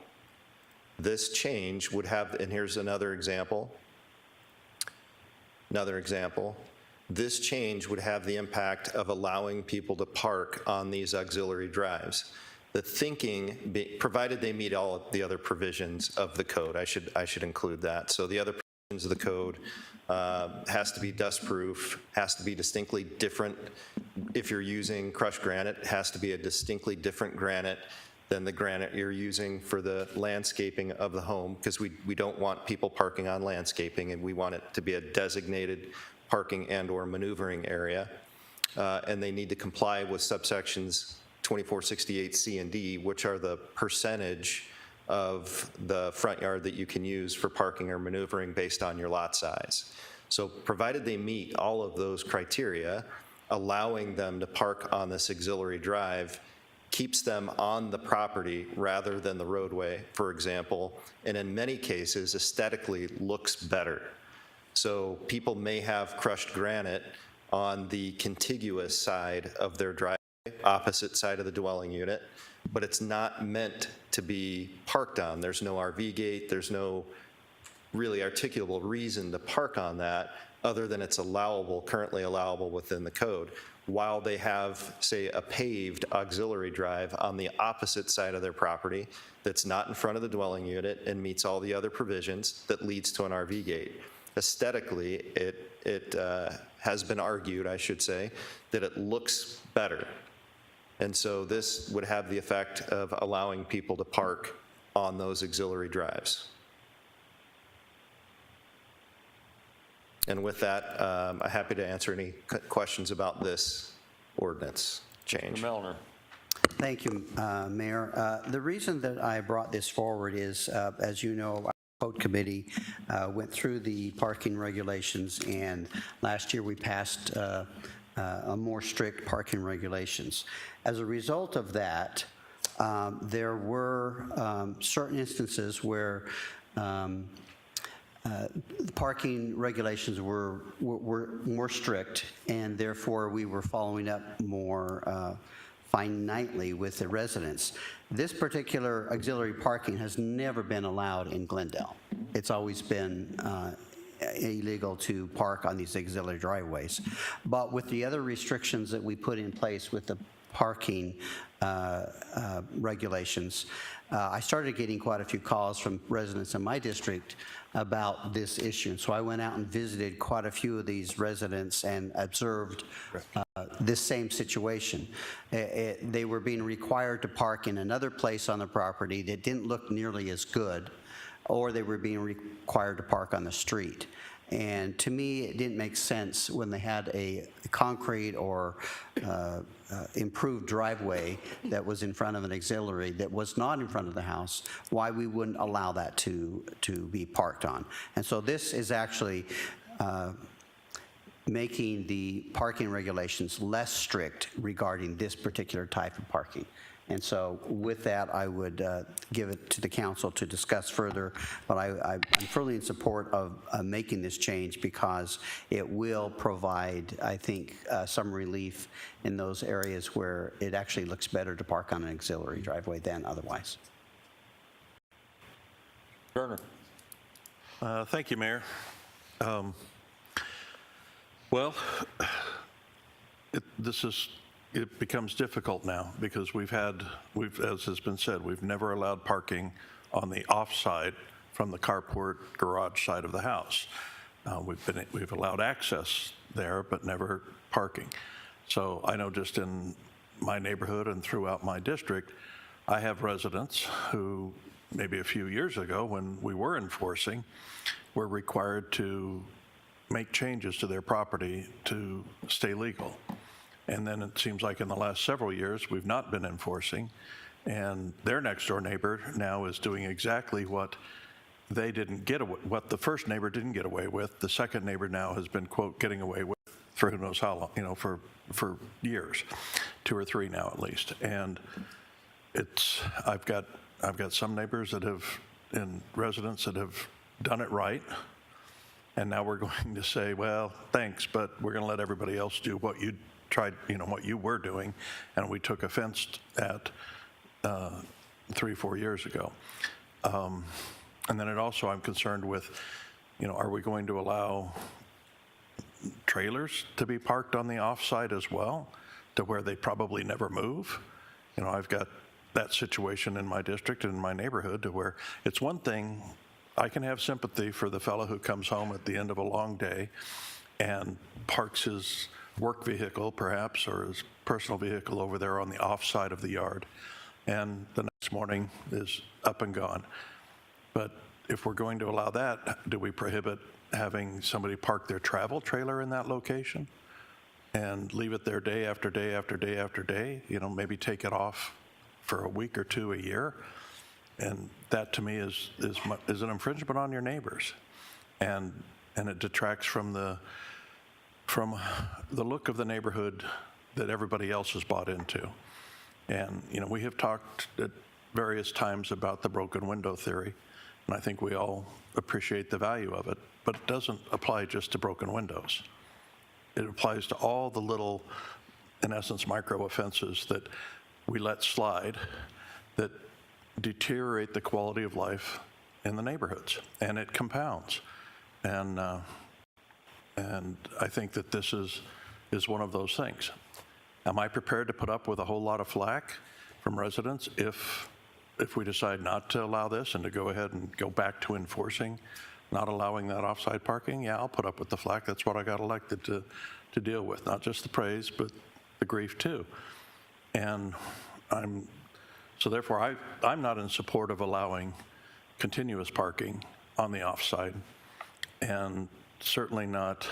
This change would have, and here's another example. This change would have the impact of allowing people to park on these auxiliary drives. The thinking, provided they meet all of the other provisions of the code, I should include that. So the other provisions of the code has to be dust-proof, has to be distinctly different. If you're using crushed granite, it has to be a distinctly different granite than the granite you're using for the landscaping of the home, because we don't want people parking on landscaping, and we want it to be a designated parking and/or maneuvering area. And they need to comply with subsections 2468C and D, which are the percentage of the front yard that you can use for parking or maneuvering based on your lot size. So provided they meet all of those criteria, allowing them to park on this auxiliary drive keeps them on the property rather than the roadway, for example, and in many cases aesthetically looks better. So people may have crushed granite on the contiguous side of their driveway, opposite side of the dwelling unit, but it's not meant to be parked on. There's no RV gate, there's no really articulable reason to park on that other than it's allowable, currently allowable within the code, while they have, say, a paved auxiliary drive on the opposite side of their property that's not in front of the dwelling unit and meets all the other provisions that leads to an RV gate. Aesthetically, it has been argued, I should say, that it looks better. And so this would have the effect of allowing people to park on those auxiliary drives. And with that, I'm happy to answer any questions about this ordinance change. Mr. Mellner. Thank you, Mayor. The reason that I brought this forward is, as you know, our Code Committee went through the parking regulations, and last year we passed a more strict parking regulations. As a result of that, there were certain instances where the parking regulations were more strict, and therefore we were following up more finitely with the residents. This particular auxiliary parking has never been allowed in Glendale. It's always been illegal to park on these auxiliary driveways. But with the other restrictions that we put in place with the parking regulations, I started getting quite a few calls from residents in my district about this issue. And so I went out and visited quite a few of these residents and observed this same situation. They were being required to park in another place on the property that didn't look nearly as good, or they were being required to park on the street. And to me, it didn't make sense when they had a concrete or improved driveway that was in front of an auxiliary that was not in front of the house, why we wouldn't allow that to be parked on. And so this is actually making the parking regulations less strict regarding this particular type of parking. And so with that, I would give it to the council to discuss further, but I'm fully in support of making this change because it will provide, I think, some relief in those areas where it actually looks better to park on an auxiliary driveway than otherwise. Turner. Thank you, Mayor. It becomes difficult now because as has been said, we've never allowed parking on the offside from the carport garage side of the house. We've allowed access there, but never parking. So I know just in my neighborhood and throughout my district, I have residents who maybe a few years ago when we were enforcing, were required to make changes to their property to stay legal. And then it seems like in the last several years, we've not been enforcing. And their next door neighbor now is doing exactly what they didn't get away, what the first neighbor didn't get away with. The second neighbor now has been, quote, getting away with for who knows how long, for years, 2 or 3 now at least. And I've got some neighbors and residents that have done it right. And now we're going to say, well, thanks, but we're going to let everybody else do what you tried, what you were doing, and we took offense at 3, 4 years ago. And then I'm concerned with, are we going to allow trailers to be parked on the offside as well, to where they probably never move? I've got that situation in my district and in my neighborhood to where it's one thing, I can have sympathy for the fellow who comes home at the end of a long day and parks his work vehicle perhaps or his personal vehicle over there on the offside of the yard, and the next morning is up and gone. But if we're going to allow that, do we prohibit having somebody park their travel trailer in that location and leave it there day after day after day after day, maybe take it off for a week or 2 a year? And that to me is an infringement on your neighbors, and it detracts from the look of the neighborhood that everybody else has bought into. And we have talked at various times about the broken window theory, and I think we all appreciate the value of it, but it doesn't apply just to broken windows. It applies to all the little, in essence, micro offenses that we let slide that deteriorate the quality of life in the neighborhoods, and it compounds. And I think that this is one of those things. Am I prepared to put up with a whole lot of flack from residents if we decide not to allow this and to go ahead and go back to enforcing, not allowing that offside parking? Yeah, I'll put up with the flack. That's what I got elected to deal with, not just the praise, but the grief too. And so therefore, I'm not in support of allowing continuous parking on the offside, and certainly not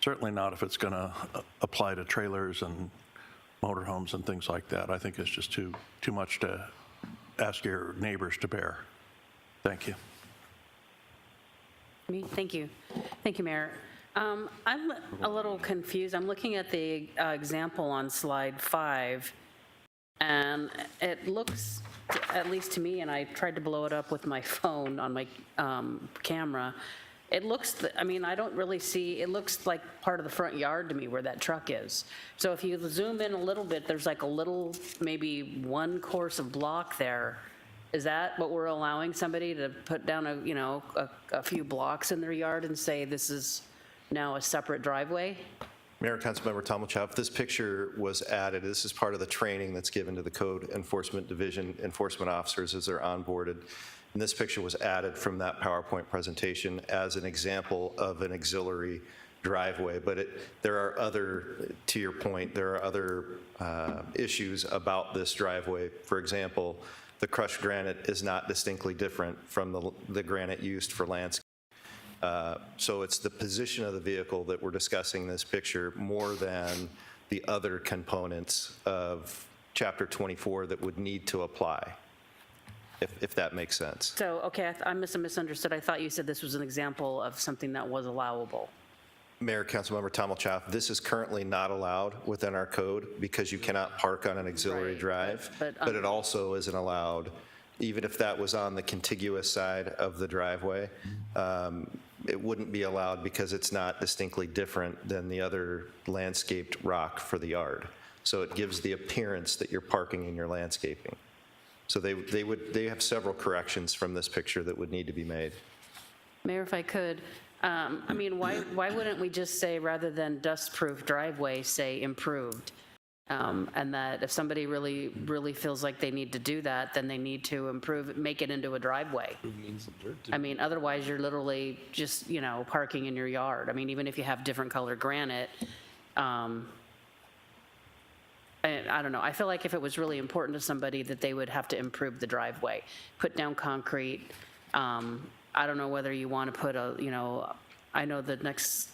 if it's going to apply to trailers and motorhomes and things like that. I think it's just too much to ask your neighbors to bear. Thank you. Thank you. Thank you, Mayor. I'm a little confused. I'm looking at the example on slide 5, and it looks, at least to me, and I tried to blow it up with my phone on my camera, it looks, I don't really see, it looks like part of the front yard to me where that truck is. So if you zoom in a little bit, there's like a little, maybe one course of block there. Is that what we're allowing somebody to put down a few blocks in their yard and say this is now a separate driveway? Mayor and Councilmember Tomlichov, this picture was added. This is part of the training that's given to the Code Enforcement Division enforcement officers as they're onboarded. And this picture was added from that PowerPoint presentation as an example of an auxiliary driveway. But there are other, to your point, there are other issues about this driveway. For example, the crushed granite is not distinctly different from the granite used for landscape. So it's the position of the vehicle that we're discussing in this picture more than the other components of Chapter 24 that would need to apply, if that makes sense. So, okay, I must have misunderstood. I thought you said this was an example of something that was allowable. Mayor, Councilmember Tomalchoff, this is currently not allowed within our code because you cannot park on an auxiliary Right, drive, but, but it also isn't allowed, even if that was on the contiguous side of the driveway, it wouldn't be allowed because it's not distinctly different than the other landscaped rock for the yard. So it gives the appearance that you're parking in your landscaping. So they have several corrections from this picture that would need to be made. Mayor, if I could, I mean, why wouldn't we just say, rather than dust-proof driveway, say improved? And that if somebody really feels like they need to do that, then they need to improve, make it into a driveway. I mean, otherwise you're literally just, you know, parking in your yard. I mean, even if you have different color granite, and I don't know, I feel like if it was really important to somebody that they would have to improve the driveway, put down concrete. I don't know whether you want to put a, you know, I know the next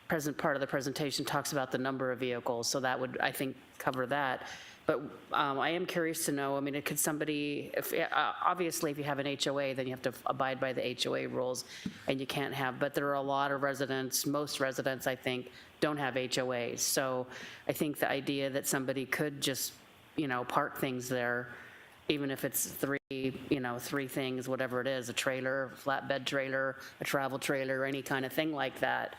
present part of the presentation talks about the number of vehicles, so that would, I think, cover that. But I am curious to know, I mean, could somebody, if, obviously if you have an HOA, then you have to abide by the HOA rules, and you can't have, but there are a lot of residents, most residents, I think, don't have HOAs. So I think the idea that somebody could just, you know, park things there, even if it's three things, whatever it is, a trailer, flatbed trailer, a travel trailer, any kind of thing like that,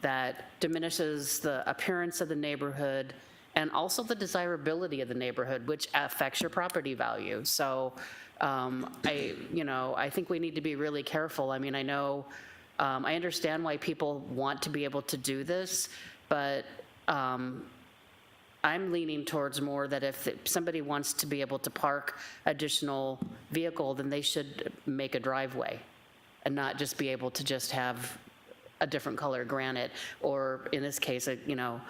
that diminishes the appearance of the neighborhood and also the desirability of the neighborhood, which affects your property value. So I think we need to be really careful. I mean, I know, I understand why people want to be able to do this, but I'm leaning towards more that if somebody wants to be able to park additional vehicle, then they should make a driveway and not just be able to just have a different color granite, or in this case, you know,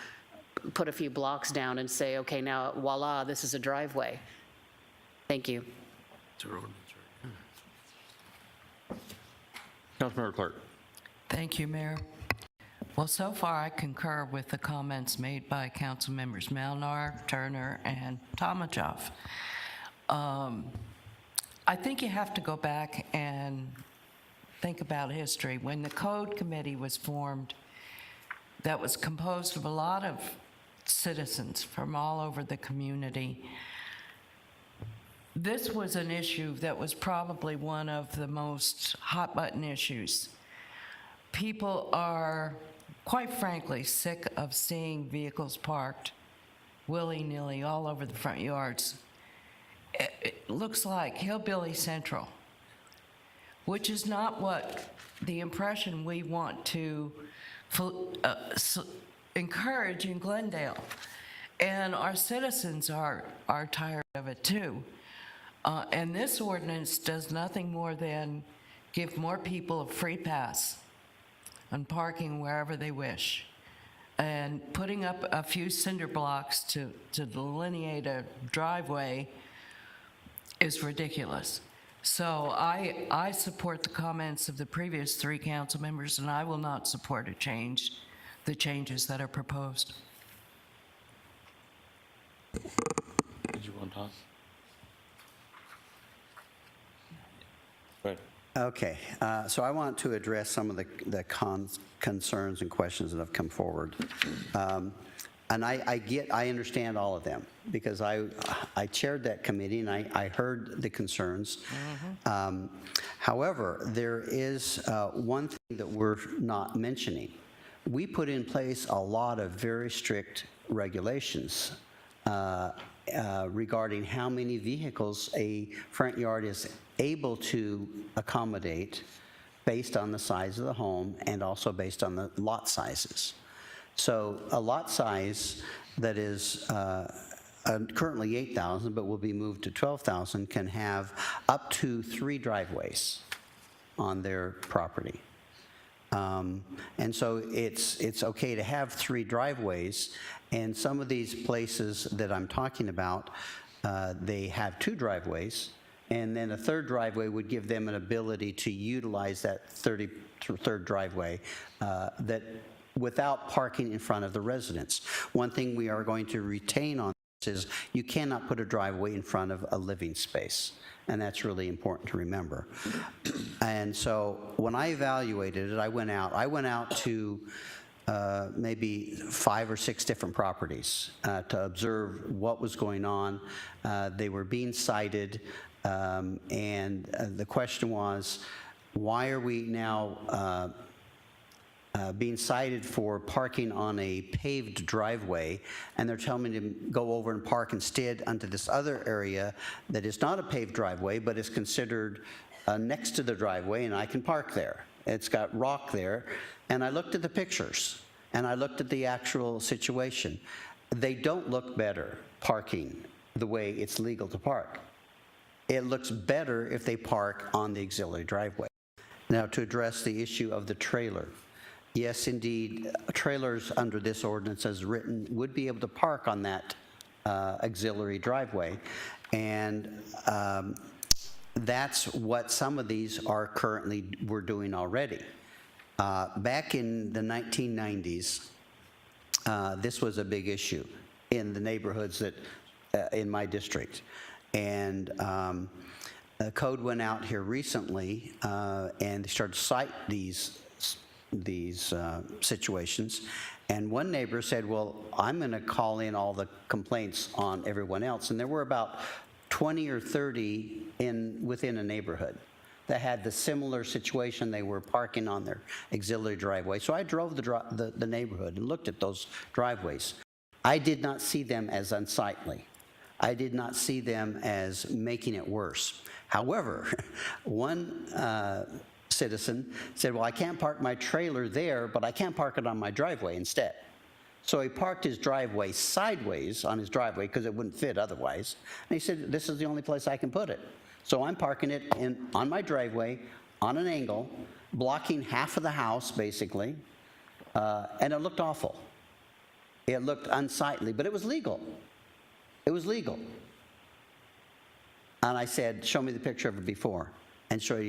put a few blocks down and say, okay, now voila, this is a driveway. Thank you. Councilmember Clark. Thank you, Mayor. Well, so far I concur with the comments made by Council Members Malnar, Turner, and Tomajoff. I think you have to go back and think about history. When the Code Committee was formed, that was composed of a lot of citizens from all over the community. This was an issue that was probably one of the most hot-button issues. People are, quite frankly, sick of seeing vehicles parked willy-nilly all over the front yards. It looks like Hillbilly Central, which is not what the impression we want to encourage in Glendale. And our citizens are tired of it too. And this ordinance does nothing more than give more people a free pass on parking wherever they wish. And putting up a few cinder blocks to delineate a driveway is ridiculous. So I support the comments of the previous three council members, and I will not support the changes that are proposed. Did you want to talk? Go ahead. Okay, so I want to address some of the concerns and questions that have come forward. And I understand all of them, because I chaired that committee and I heard the concerns. However, there is one thing that we're not mentioning. We put in place a lot of very strict regulations regarding how many vehicles a front yard is able to accommodate based on the size of the home and also based on the lot sizes. So a lot size that is currently 8,000 but will be moved to 12,000 can have up to 3 driveways on their property. And so it's okay to have 3 driveways, and some of these places that I'm talking about, they have 2 driveways, and then a 3rd driveway would give them an ability to utilize that 3rd driveway that without parking in front of the residence. One thing we are going to retain on is you cannot put a driveway in front of a living space, and that's really important to remember. And so when I evaluated it, I went out to maybe 5 or 6 different properties to observe what was going on. They were being cited, and the question was, why are we now being cited for parking on a paved driveway, and they're telling me to go over and park instead onto this other area that is not a paved driveway, but is considered next to the driveway, and I can park there. It's got rock there, and I looked at the pictures, and I looked at the actual situation. They don't look better parking the way it's legal to park. It looks better if they park on the auxiliary driveway. Now, to address the issue of the trailer, yes, indeed, trailers under this ordinance as written would be able to park on that auxiliary driveway, and that's what some of these we're doing already. Back in the 1990s, this was a big issue in the neighborhoods that in my district, and the code went out here recently, and they started to cite these situations, and one neighbor said, well, I'm going to call in all the complaints on everyone else, and there were about 20 or 30 within a neighborhood that had the similar situation. They were parking on their auxiliary driveway. So I drove the neighborhood and looked at those driveways. I did not see them as unsightly. I did not see them as making it worse. However, one citizen said, well, I can't park my trailer there, but I can't park it on my driveway instead. So he parked his driveway sideways on his driveway because it wouldn't fit otherwise. And he said, this is the only place I can put it. So I'm parking it on my driveway on an angle, blocking half of the house basically, and it looked awful. It looked unsightly, but it was legal. It was legal. And I said, show me the picture of it before. And showed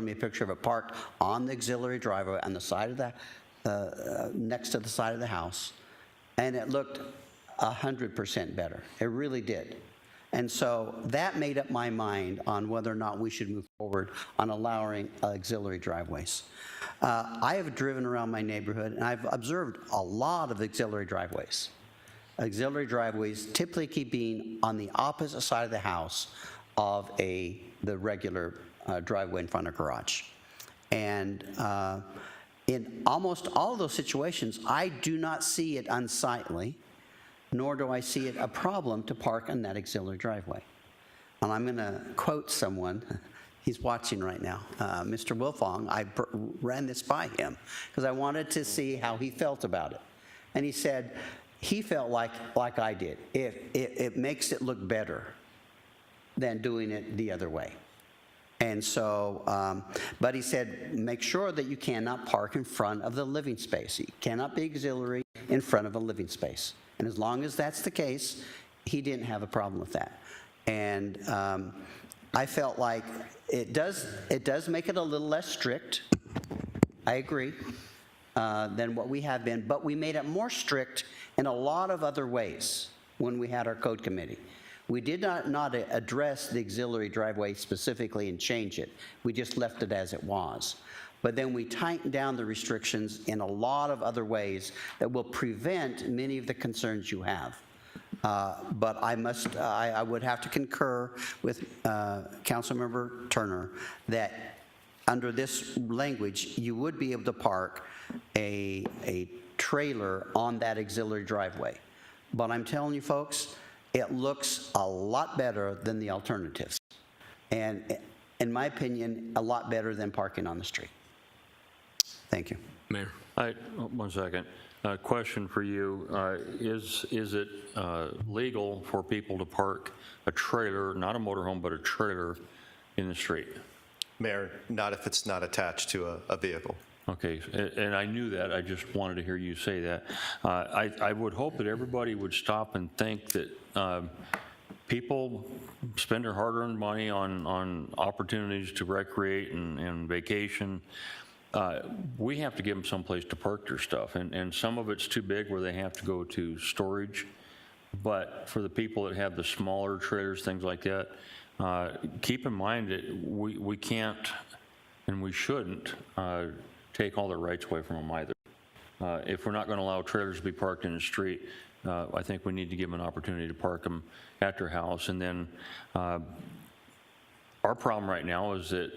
me a picture of it parked on the auxiliary driveway on the side of the, next to the side of the house. And it looked 100% better. It really did. And so that made up my mind on whether or not we should move forward on allowing auxiliary driveways. I have driven around my neighborhood, and I've observed a lot of auxiliary driveways. Auxiliary driveways typically keep being on the opposite side of the house of the regular driveway in front of garage. And in almost all of those situations, I do not see it unsightly, nor do I see it a problem to park on that auxiliary driveway. And I'm going to quote someone. He's watching right now. Mr. Wilfong, I ran this by him because I wanted to see how he felt about it. And he said he felt like I did. It makes it look better than doing it the other way. And so, but he said, make sure that you cannot park in front of the living space. You cannot be auxiliary in front of a living space. And as long as that's the case, he didn't have a problem with that. And I felt like it does make it a little less strict. I agree, than what we have been, but we made it more strict in a lot of other ways when we had our code committee. We did not address the auxiliary driveway specifically and change it. We just left it as it was. But then we tightened down the restrictions in a lot of other ways that will prevent many of the concerns you have. But I would have to concur with Councilmember Turner that under this language, you would be able to park a trailer on that auxiliary driveway. But I'm telling you folks, it looks a lot better than the alternatives. And in my opinion, a lot better than parking on the street. Thank you. Mayor. One second. Question for you. Is it legal for people to park a trailer, not a motorhome, but a trailer in the street? Mayor, not if it's not attached to a vehicle. Okay, and I knew that. I just wanted to hear you say that. I would hope that everybody would stop and think that people spend their hard-earned money on opportunities to recreate and vacation. We have to give them someplace to park their stuff, and some of it's too big where they have to go to storage. But for the people that have the smaller trailers, things like that, keep in mind that we can't and we shouldn't take all their rights away from them either. If we're not going to allow trailers to be parked in the street, I think we need to give them an opportunity to park them at their house. And then our problem right now is that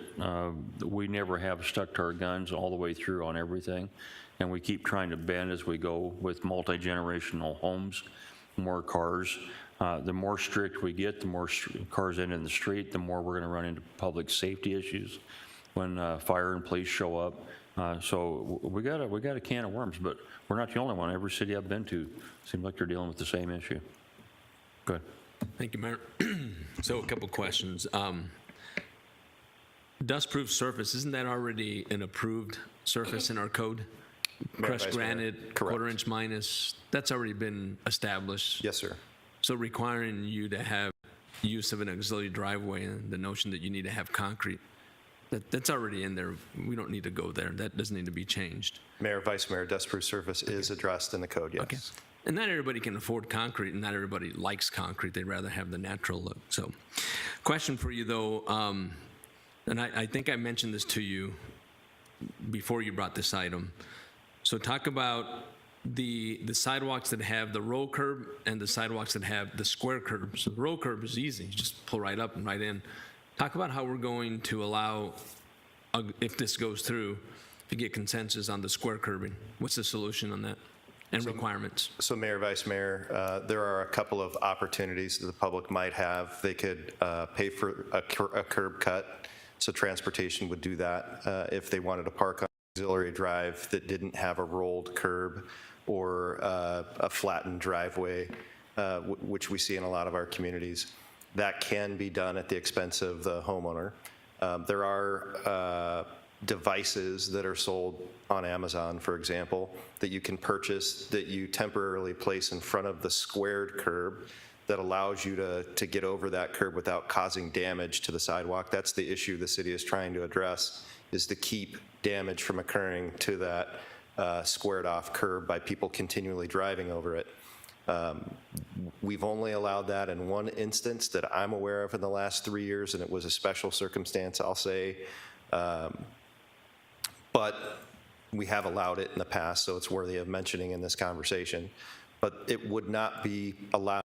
we never have stuck to our guns all the way through on everything. And we keep trying to bend as we go with multi-generational homes, more cars. The more strict we get, the more cars end in the street, the more we're going to run into public safety issues when fire and police show up. So we got a can of worms, but we're not the only one. Every city I've been to seems like they're dealing with the same issue. Good. Thank you, Mayor. So a couple questions. Dust-proof surface, isn't that already an approved surface in our code? Crushed granite, quarter-inch minus, that's already been established. Yes, sir. So requiring you to have use of an auxiliary driveway and the notion that you need to have concrete, that's already in there. We don't need to go there. That doesn't need to be changed. Mayor, Vice Mayor, dust-proof surface is addressed in the code, yes. Okay. And not everybody can afford concrete, and not everybody likes concrete. They'd rather have the natural look. So, question for you, though, and I think I mentioned this to you before you brought this item. So talk about the sidewalks that have the roll curb and the sidewalks that have the square curb. So the roll curb is easy. You just pull right up and right in. Talk about how we're going to allow, if this goes through, to get consensus on the square curbing. What's the solution on that and requirements? So Mayor, Vice Mayor, there are a couple of opportunities that the public might have. They could pay for a curb cut, so transportation would do that. If they wanted to park on auxiliary drive that didn't have a rolled curb or a flattened driveway, which we see in a lot of our communities, that can be done at the expense of the homeowner. There are devices that are sold on Amazon, for example, that you can purchase that you temporarily place in front of the squared curb that allows you to get over that curb without causing damage to the sidewalk. That's the issue the city is trying to address, is to keep damage from occurring to that squared off curb by people continually driving over it. We've only allowed that in one instance that I'm aware of in the last 3 years, and it was a special circumstance, I'll say. But we have allowed it in the past, so it's worthy of mentioning in this conversation. But it would not be allowed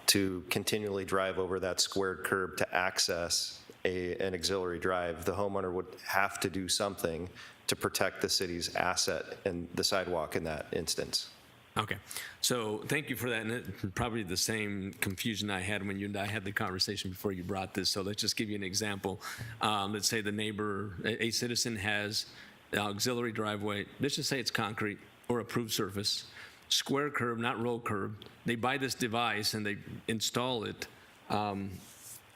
to continually drive over that squared curb to access an auxiliary drive. The homeowner would have to do something to protect the city's asset and the sidewalk in that instance. Okay, so thank you for that, and it, probably the same confusion I had when you and I had the conversation before you brought this. So let's just give you an example. Let's say the neighbor, a citizen has the auxiliary driveway. Let's just say it's concrete or approved surface, square curb, not roll curb. They buy this device and they install it, and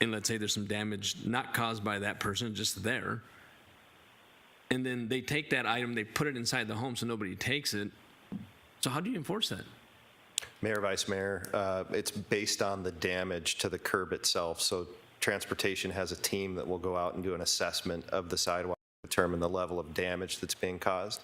let's say there's some damage not caused by that person, just there. And then they take that item, they put it inside the home so nobody takes it. So how do you enforce that? Mayor, Vice Mayor, it's based on the damage to the curb itself. So transportation has a team that will go out and do an assessment of the sidewalk, determine the level of damage that's being caused.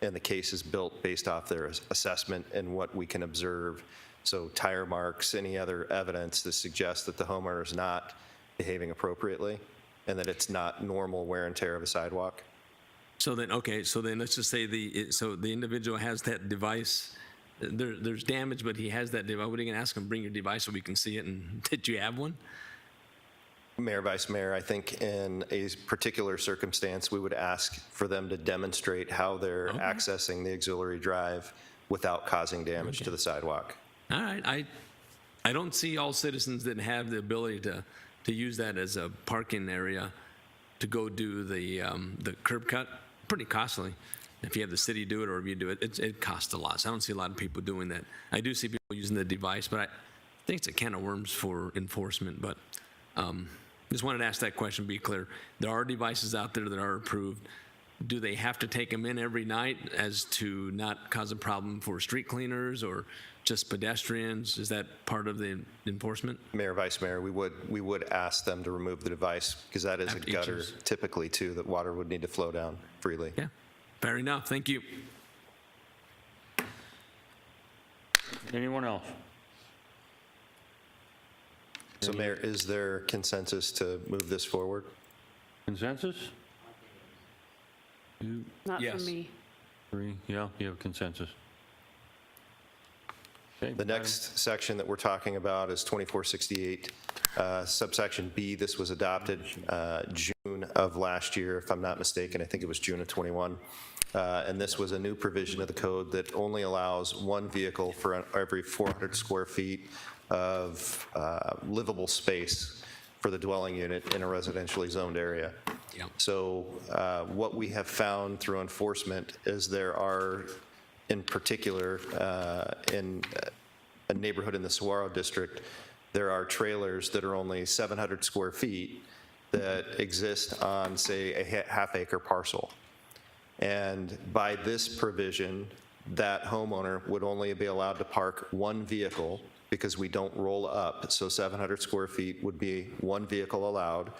And the case is built based off their assessment and what we can observe. So tire marks, any other evidence that suggests that the homeowner is not behaving appropriately and that it's not normal wear and tear of a sidewalk. So then, okay, so then let's just say the individual has that device. There's damage, but he has that device. What are you going to ask him? Bring your device so we can see it. And did you have one? Mayor, Vice Mayor, I think in a particular circumstance, we would ask for them to demonstrate how they're accessing the auxiliary drive without causing damage to the sidewalk. All right. I don't see all citizens that have the ability to use that as a parking area to go do the curb cut. Pretty costly. If you have the city do it or if you do it, it costs a lot. So I don't see a lot of people doing that. I do see people using the device, but I think it's a can of worms for enforcement. But just wanted to ask that question, be clear. There are devices out there that are approved. Do they have to take them in every night as to not cause a problem for street cleaners or just pedestrians? Is that part of the enforcement? Mayor, Vice Mayor, we would ask them to remove the device because that is a gutter typically too that water would need to flow down freely. Yeah, fair enough. Thank you. Anyone else? So Mayor, is there consensus to move this forward? Consensus? Not Yes. for me. 3, yeah, you have consensus. Okay, The next section that we're talking about is 2468, subsection B. This was adopted June of last year, if I'm not mistaken. I think it was June of 21. And this was a new provision of the code that only allows one vehicle for every 400 square feet of livable space for the dwelling unit in a residentially zoned area. Yeah. So what we have found through enforcement is there are, in particular, in a neighborhood in the Saguaro District, there are trailers that are only 700 square feet that exist on, say, a half-acre parcel. And by this provision, that homeowner would only be allowed to park one vehicle because we don't roll up. So 700 square feet would be one vehicle allowed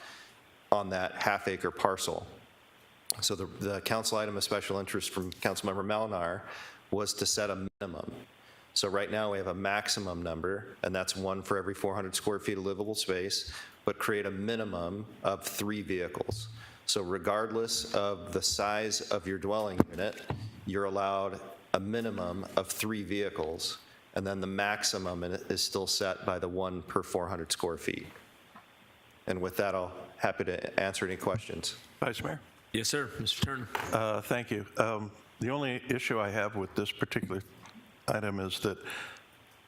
on that half-acre parcel. So the council item of special interest from Councilmember Malinar was to set a minimum. So right now we have a maximum number, and that's one for every 400 square feet of livable space, but create a minimum of 3 vehicles. So regardless of the size of your dwelling unit, you're allowed a minimum of 3 vehicles, and then the maximum is still set by the 1 per 400 square feet. And with that, I'll happy to answer any questions. Vice Mayor? Yes, sir. Mr. Turner. Thank you. The only issue I have with this particular item is that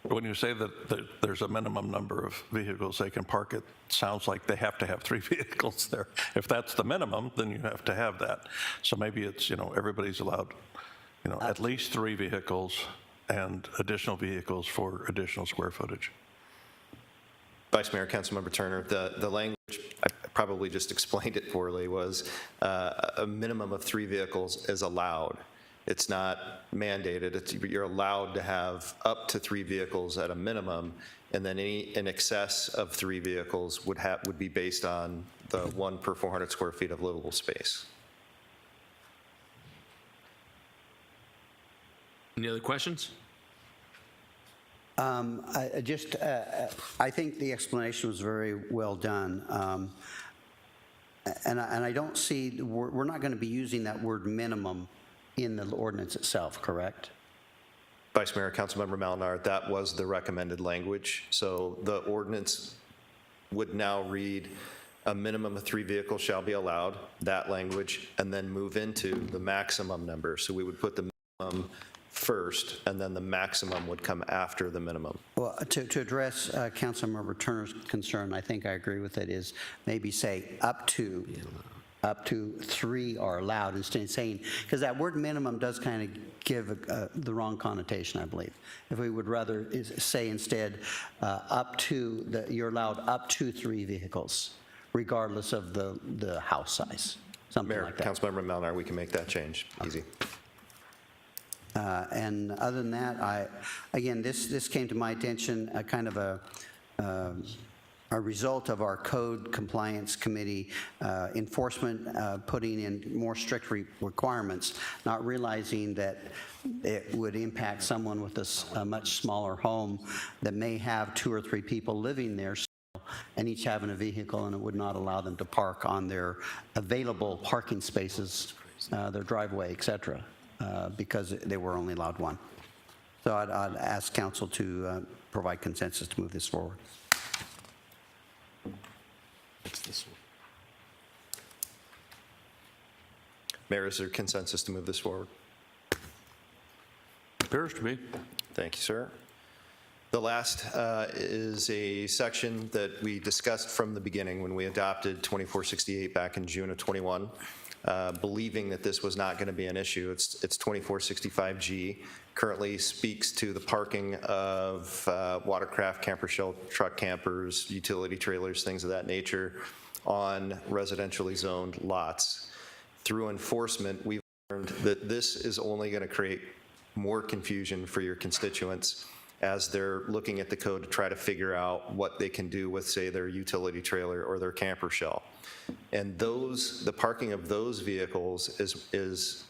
when you say that there's a minimum number of vehicles they can park, it sounds like they have to have 3 vehicles there. If that's the minimum, then you have to have that. So maybe it's, everybody's allowed, at least 3 vehicles and additional vehicles for additional square footage. Vice Mayor, Councilmember Turner, the language, I probably just explained it poorly, was a minimum of 3 vehicles is allowed. It's not mandated. You're allowed to have up to 3 vehicles at a minimum, and then any in excess of 3 vehicles would be based on the 1 per 400 square feet of livable space. Any other questions? I think the explanation was very well done. And I don't see, we're not going to be using that word minimum in the ordinance itself, correct? Vice Mayor, Councilmember Malinar, that was the recommended language. So the ordinance would now read a minimum of 3 vehicles shall be allowed, that language, and then move into the maximum number. So we would put the minimum first, and then the maximum would come after the minimum. Well, to address Councilmember Turner's concern, I think I agree with it, is maybe say up to 3 are allowed instead of saying, because that word minimum does kind of give the wrong connotation, I believe. If we would rather say instead you're allowed up to 3 vehicles, regardless of the house size, something Mayor, like that. Councilmember Malinar, we can make that change, easy. And other than that, again, this came to my attention, kind of a result of our code compliance committee enforcement putting in more strict requirements, not realizing that it would impact someone with a much smaller home that may have 2 or 3 people living there and each having a vehicle, and it would not allow them to park on their available parking spaces, their driveway, et cetera, because they were only allowed 1. So I'd ask council to provide consensus to move this forward. It's this one. Mayor, is there consensus to move this forward? Appears to be. Thank you, sir. The last is a section that we discussed from the beginning when we adopted 2468 back in June of 21, believing that this was not going to be an issue. It's 2465G, currently speaks to the parking of watercraft, camper shell, truck campers, utility trailers, things of that nature on residentially zoned lots. Through enforcement, we've learned that this is only going to create more confusion for your constituents as they're looking at the code to try to figure out what they can do with, say, their utility trailer or their camper shell. And the parking of those vehicles is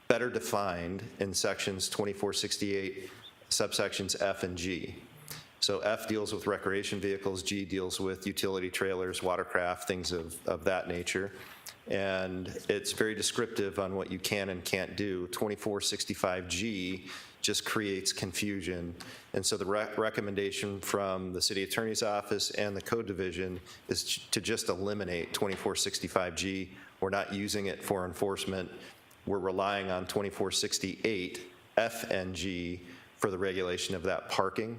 better defined in sections 2468, subsections F and G. So F deals with recreation vehicles, G deals with utility trailers, watercraft, things of that nature. And it's very descriptive on what you can and can't do. 2465G just creates confusion. And so the recommendation from the city attorney's office and the code division is to just eliminate 2465G. We're not using it for enforcement. We're relying on 2468 F and G for the regulation of that parking.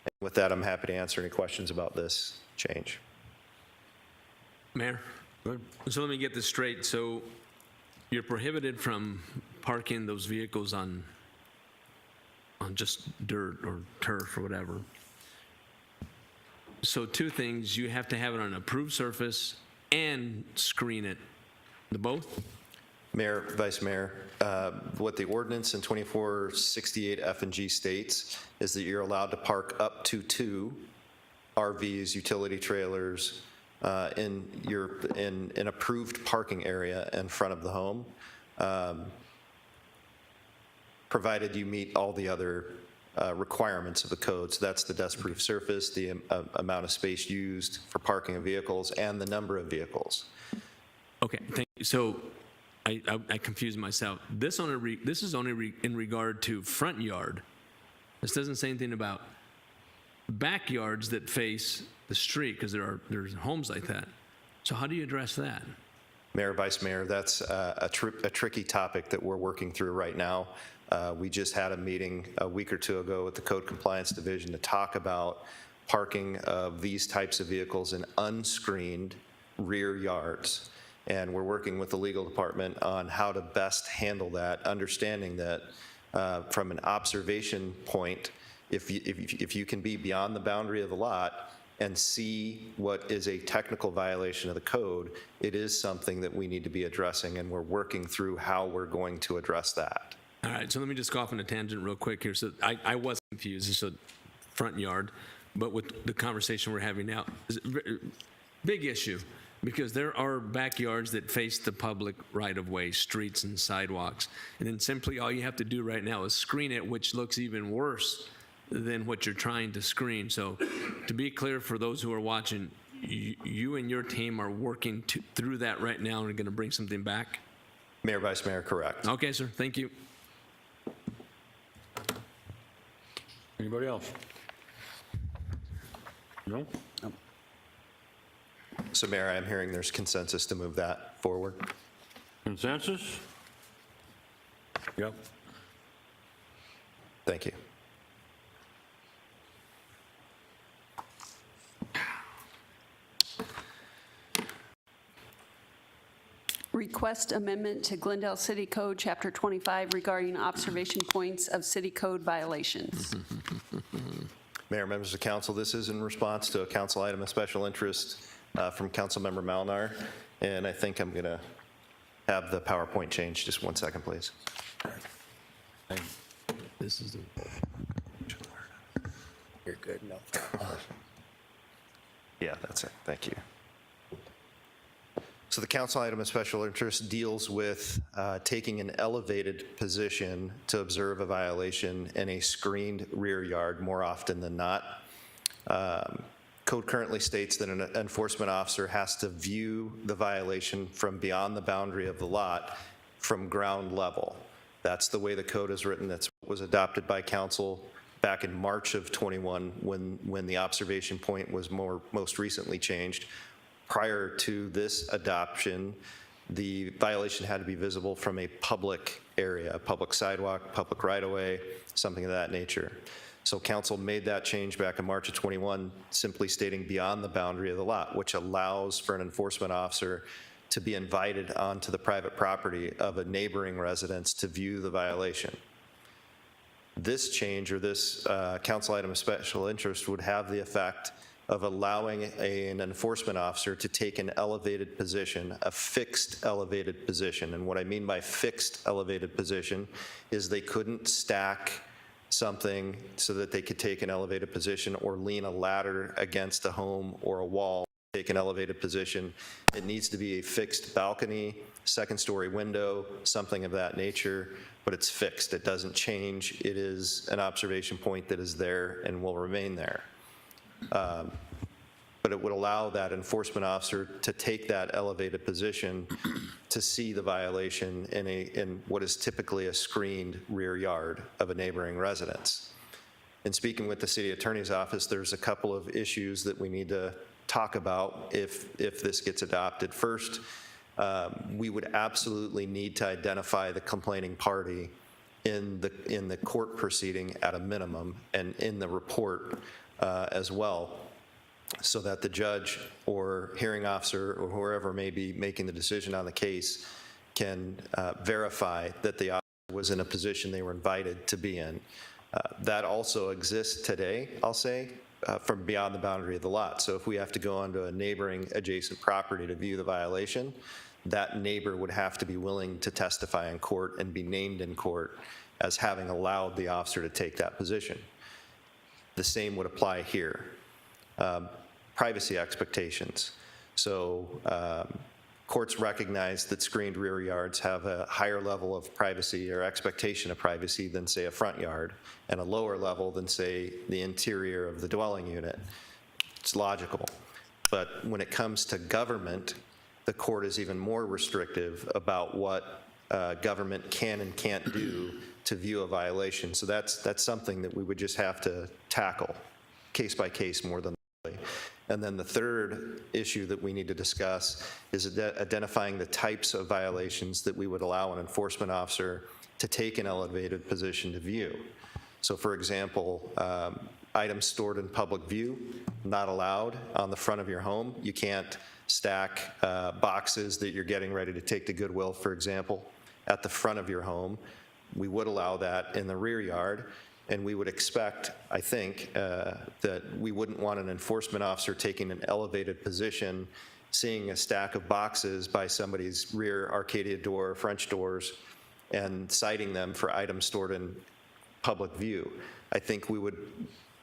And with that, I'm happy to answer any questions about this change. Mayor? So let me get this straight. So you're prohibited from parking those vehicles on just dirt or turf or whatever. So two things, you have to have it on an approved surface and screen it. The both? Mayor, Vice Mayor, what the ordinance in 2468 F and G states is that you're allowed to park up to 2 RVs, utility trailers, in an approved parking area in front of the home, provided you meet all the other requirements of the code. So that's the dust-proof surface, the amount of space used for parking of vehicles, and the number of vehicles. Okay, thank you. So I confused myself. This is only in regard to front yard. This doesn't say anything about backyards that face the street, because there's homes like that. So how do you address that? Mayor, Vice Mayor, that's a tricky topic that we're working through right now. We just had a meeting a week or two ago with the Code Compliance Division to talk about parking of these types of vehicles in unscreened rear yards. And we're working with the legal department on how to best handle that, understanding that from an observation point, if you can be beyond the boundary of the lot and see what is a technical violation of the code, it is something that we need to be addressing, and we're working through how we're going to address that. All right, so let me just go off on a tangent real quick here. So I was confused. It's a front yard, but with the conversation we're having now, is a big issue, because there are backyards that face the public right-of-way, streets and sidewalks. And then simply all you have to do right now is screen it, which looks even worse than what you're trying to screen. So to be clear for those who are watching, you and your team are working through that right now and are going to bring something back? Mayor, Vice Mayor, correct. Okay, sir, thank you. Anybody else? No? So Mayor, I am hearing there's consensus to move that forward. Consensus? Yep. Thank you. Request amendment to Glendale City Code, Chapter 25, regarding observation points of city code violations. Mayor, members of council, this is in response to a council item of special interest from Councilmember Malnar, and I think I'm going to have the PowerPoint change. Just 1 second, please. This is the... You're good, no. Yeah, that's it. Thank you. So the council item of special interest deals with taking an elevated position to observe a violation in a screened rear yard more often than not. Code currently states that an enforcement officer has to view the violation from beyond the boundary of the lot from ground level. That's the way the code is written. That's what was adopted by council back in March of 21 when the observation point was most recently changed. Prior to this adoption, the violation had to be visible from a public area, a public sidewalk, public right-of-way, something of that nature. So council made that change back in March of 21, simply stating beyond the boundary of the lot, which allows for an enforcement officer to be invited onto the private property of a neighboring residence to view the violation. This change, or this council item of special interest, would have the effect of allowing an enforcement officer to take an elevated position, a fixed elevated position. And what I mean by fixed elevated position is they couldn't stack something so that they could take an elevated position or lean a ladder against a home or a wall take an elevated position. It needs to be a fixed balcony, second-story window, something of that nature, but it's fixed. It doesn't change. It is an observation point that is there and will remain there. But it would allow that enforcement officer to take that elevated position to see the violation in what is typically a screened rear yard of a neighboring residence. In speaking with the city attorney's office, there's a couple of issues that we need to talk about if this gets adopted. First, we would absolutely need to identify the complaining party in the court proceeding at a minimum and in the report as well, so that the judge or hearing officer or whoever may be making the decision on the case can verify that the officer was in a position they were invited to be in. That also exists today, I'll say, from beyond the boundary of the lot. So if we have to go onto a neighboring adjacent property to view the violation, that neighbor would have to be willing to testify in court and be named in court as having allowed the officer to take that position. The same would apply here. Privacy expectations. So courts recognize that screened rear yards have a higher level of privacy or expectation of privacy than, say, a front yard, and a lower level than, say, the interior of the dwelling unit. It's logical. But when it comes to government, the court is even more restrictive about what government can and can't do to view a violation. So that's something that we would just have to tackle case by case more than likely. And then the third issue that we need to discuss is identifying the types of violations that we would allow an enforcement officer to take an elevated position to view. So for example, items stored in public view, not allowed on the front of your home. You can't stack boxes that you're getting ready to take to Goodwill, for example, at the front of your home. We would allow that in the rear yard. And we would expect, I think, that we wouldn't want an enforcement officer taking an elevated position, seeing a stack of boxes by somebody's rear Arcadia door, French doors, and citing them for items stored in public view. I think we would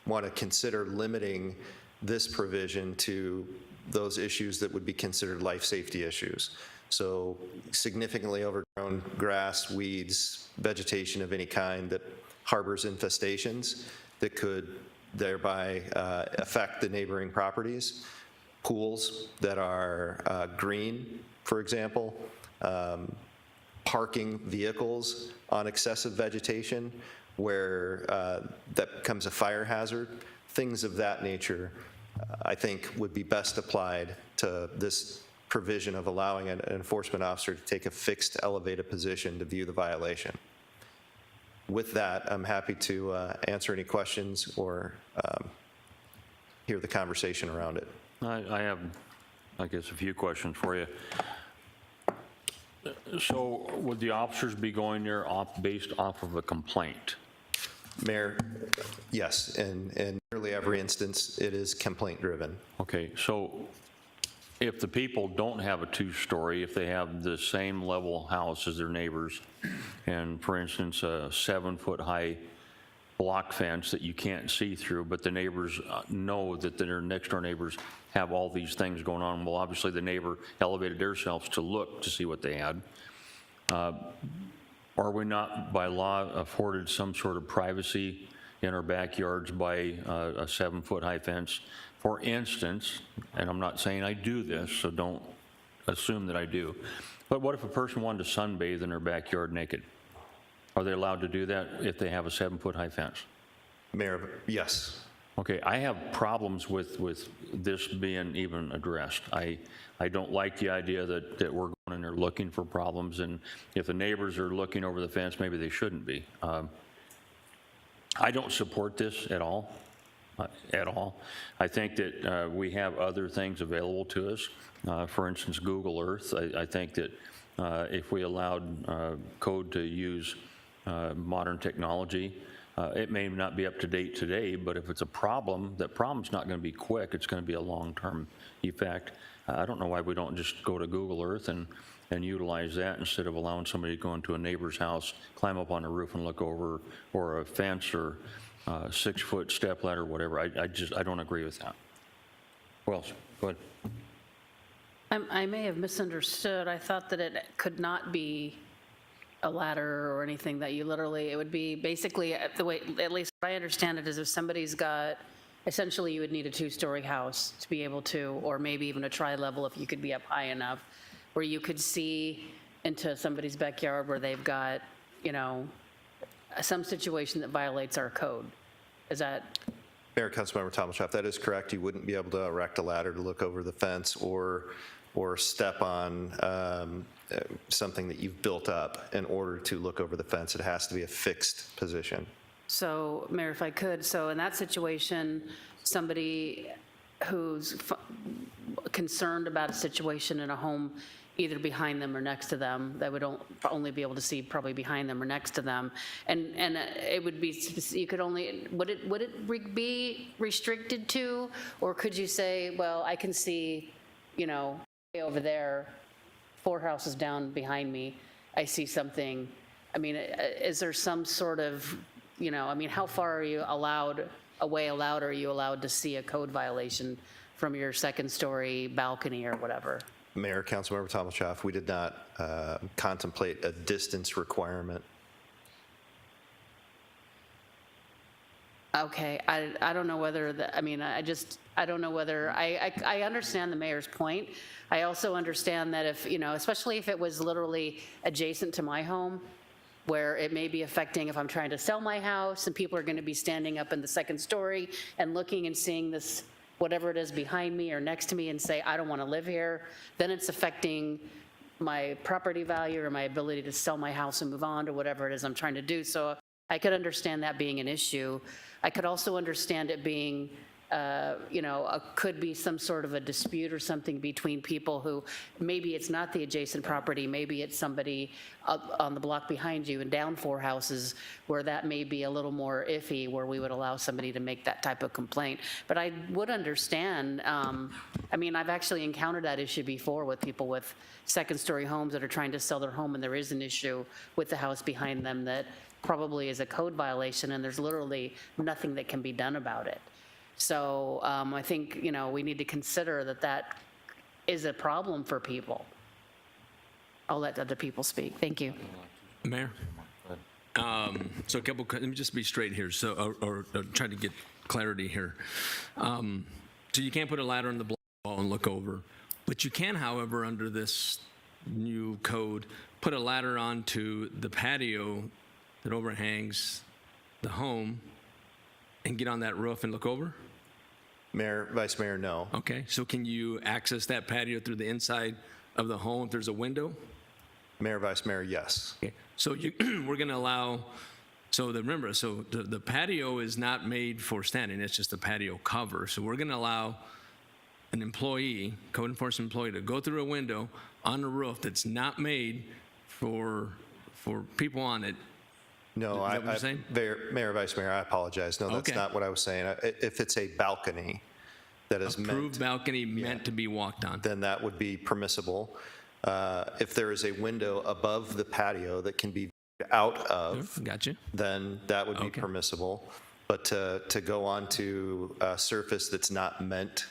want to consider limiting this provision to those issues that would be considered life safety issues. So significantly overgrown grass, weeds, vegetation of any kind that harbors infestations that could thereby affect the neighboring properties, pools that are green, for example, parking vehicles on excessive vegetation where that becomes a fire hazard, things of that nature, I think would be best applied to this provision of allowing an enforcement officer to take a fixed elevated position to view the violation. With that, I'm happy to answer any questions or hear the conversation around it. I have, I guess, a few questions for you. So would the officers be going there based off of a complaint? Mayor, yes, and in nearly every instance, it is complaint-driven. Okay, so if the people don't have a two-story, if they have the same level house as their neighbors, and for instance, a 7-foot-high block fence that you can't see through, but the neighbors know that their next-door neighbors have all these things going on, well, obviously the neighbor elevated themselves to look to see what they had. Are we not, by law, afforded some sort of privacy in our backyards by a 7-foot-high fence? For instance, and I'm not saying I do this, so don't assume that I do, but what if a person wanted to sunbathe in their backyard naked? Are they allowed to do that if they have a 7-foot-high fence? Mayor, yes. Okay, I have problems with this being even addressed. I don't like the idea that we're going in there looking for problems, and if the neighbors are looking over the fence, maybe they shouldn't be. I don't support this at all. I think that we have other things available to us. For instance, Google Earth. I think that if we allowed code to use modern technology, it may not be up to date today, but if it's a problem, that problem's not going to be quick. It's going to be a long-term effect. I don't know why we don't just go to Google Earth and utilize that instead of allowing somebody to go into a neighbor's house, climb up on a roof and look over, or a fence, or 6-foot step ladder, whatever. I don't agree with that. Who else? Go ahead. I may have misunderstood. I thought that it could not be a ladder or anything, that you literally, it would be basically, the way, at least I understand it, is if somebody's got, essentially you would need a 2-story house to be able to, or maybe even a tri-level if you could be up high enough, where you could see into somebody's backyard where they've got, you know, some situation that violates our code. Is that? Mayor, Councilmember Thomas, that is correct. You wouldn't be able to erect a ladder to look over the fence or step on something that you've built up in order to look over the fence. It has to be a fixed position. So, Mayor, if I could, so in that situation, somebody who's concerned about a situation in a home, either behind them or next to them, that would only be able to see probably behind them or next to them, and it would be, you could only, would it be restricted to, or could you say, well, I can see, you know, over there, 4 houses down behind me, I see something. I mean, is there some sort of, you know, I mean, how far are you allowed are you allowed to see a code violation from your 2nd-story balcony or whatever? Mayor, Councilmember Thomas, we did not contemplate a distance requirement. Okay, I don't know whether, I don't know whether, I understand the mayor's point. I also understand that if, you know, especially if it was literally adjacent to my home, where it may be affecting if I'm trying to sell my house and people are going to be standing up in the 2nd story and looking and seeing this, whatever it is behind me or next to me, and say, I don't want to live here, then it's affecting my property value or my ability to sell my house and move on to whatever it is I'm trying to do. So I could understand that being an issue. I could also understand it being, you know, could be some sort of a dispute or something between people who, maybe it's not the adjacent property, maybe it's somebody up on the block behind you and down 4 houses, where that may be a little more iffy, where we would allow somebody to make that type of complaint. But I would understand, I mean, I've actually encountered that issue before with people with 2nd-story homes that are trying to sell their home, and there is an issue with the house behind them that probably is a code violation, and there's literally nothing that can be done about it. So I think, you know, we need to consider that that is a problem for people. I'll let other people speak. Thank you. Mayor? So a couple, let me just be straight here, so, or try to get clarity here. So you can't put a ladder on the block wall and look over, but you can, however, under this new code, put a ladder onto the patio that overhangs the home and get on that roof and look over? Mayor, Vice Mayor, no. Okay, so can you access that patio through the inside of the home if there's a window? Mayor, Vice Mayor, yes. Okay, so we're going to allow, remember, so the patio is not made for standing, it's just a patio cover. So we're going to allow an employee, code enforcement employee, to go through a window on a roof that's not made for people on it. No, Is that what you're saying? Mayor, Vice Mayor, I apologize. No, that's Okay. not what I was saying. If it's a balcony that is Approved balcony meant to be walked on. then that would be permissible. If there is a window above the patio that can be viewed out of, Gotcha. then that would be Okay. permissible. But to go onto a surface that's not meant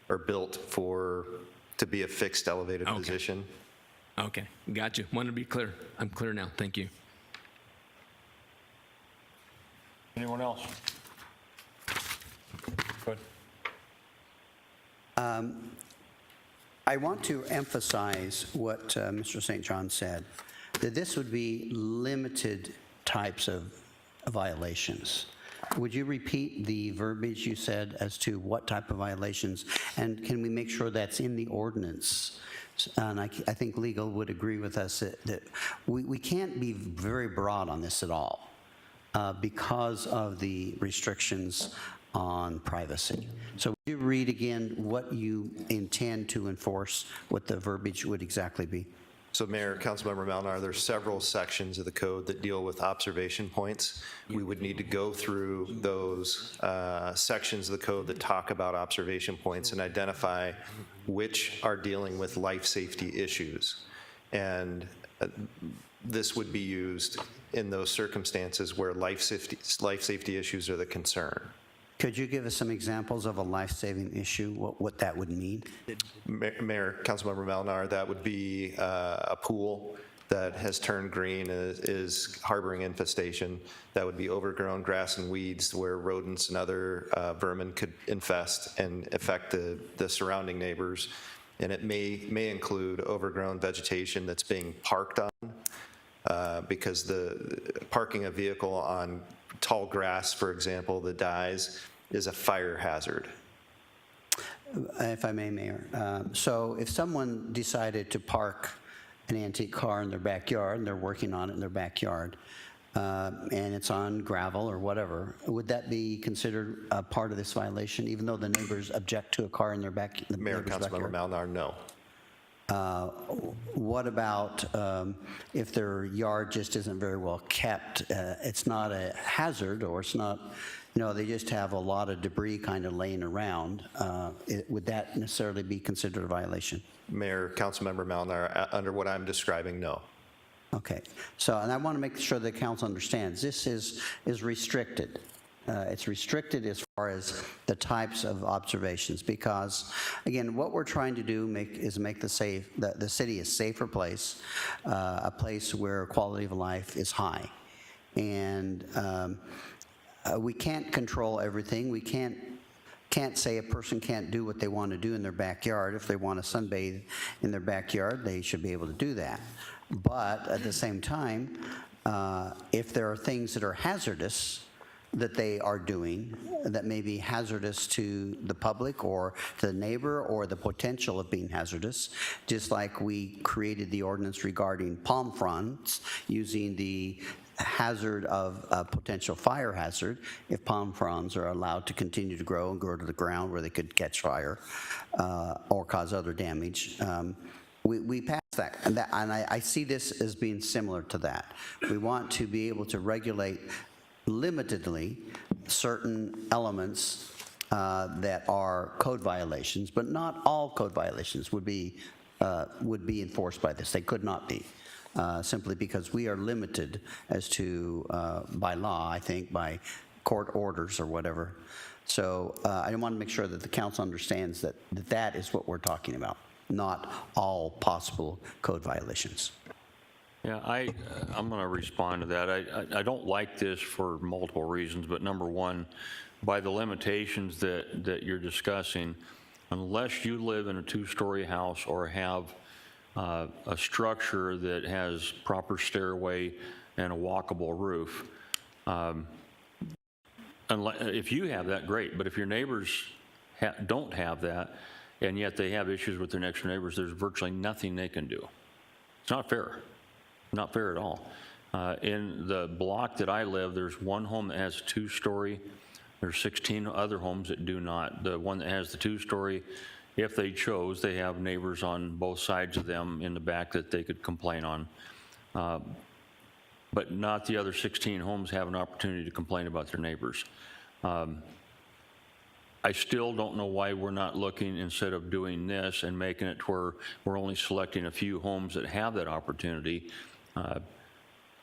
or built to be a fixed elevated Okay. position. Okay, gotcha. Wanted to be clear. I'm clear now. Thank you. Anyone else? Go ahead. I want to emphasize what Mr. St. John said, that this would be limited types of violations. Would you repeat the verbiage you said as to what type of violations? And can we make sure that's in the ordinance? And I think legal would agree with us that we can't be very broad on this at all because of the restrictions on privacy. So would you read again what you intend to enforce, what the verbiage would exactly be? So Mayor, Councilmember Malnar, there's several sections of the code that deal with observation points. We would need to go through those sections of the code that talk about observation points and identify which are dealing with life safety issues. And this would be used in those circumstances where life safety issues are the concern. Could you give us some examples of a life-saving issue, what that would mean? Mayor, Councilmember Malnar, that would be a pool that has turned green, is harboring infestation. That would be overgrown grass and weeds where rodents and other vermin could infest and affect the surrounding neighbors. And it may include overgrown vegetation that's being parked on, because the parking a vehicle on tall grass, for example, that dies, is a fire hazard. If I may, Mayor. So if someone decided to park an antique car in their backyard, and they're working on it in their backyard, and it's on gravel or whatever, would that be considered a part of this violation, even though the neighbors object to a car in their backyard? Mayor, Councilmember Malnar, no. What about if their yard just isn't very well kept? It's not a hazard, or it's not, they just have a lot of debris kind of laying around. Would that necessarily be considered a violation? Mayor, Councilmember Malnar, under what I'm describing, no. Okay. So, and I want to make sure the council understands, this is restricted. It's restricted as far as the types of observations, because, again, what we're trying to do is make the city a safer place, a place where quality of life is high. And we can't control everything. We can't say a person can't do what they want to do in their backyard. If they want to sunbathe in their backyard, they should be able to do that. But at the same time, if there are things that are hazardous that they are doing that may be hazardous to the public or to the neighbor, or the potential of being hazardous, just like we created the ordinance regarding palm fronds using the hazard of a potential fire hazard, if palm fronds are allowed to continue to grow and grow to the ground where they could catch fire or cause other damage. We passed that, and I see this as being similar to that. We want to be able to regulate limitedly certain elements that are code violations, but not all code violations would be enforced by this. They could not be, simply because we are limited as to, by law, I think, by court orders or whatever. So I want to make sure that the council understands that that is what we're talking about, not all possible code violations. Yeah, I'm going to respond to that. I don't like this for multiple reasons, but number one, by the limitations that you're discussing, unless you live in a two-story house or have a structure that has proper stairway and a walkable roof, if you have that, great. But if your neighbors don't have that, and yet they have issues with their next door neighbors, there's virtually nothing they can do. It's not fair. Not fair at all. In the block that I live, there's one home that has a two-story. There's 16 other homes that do not. The one that has the two-story, if they chose, they have neighbors on both sides of them in the back that they could complain on. But not the other 16 homes have an opportunity to complain about their neighbors. I still don't know why we're not looking, instead of doing this and making it to where we're only selecting a few homes that have that opportunity,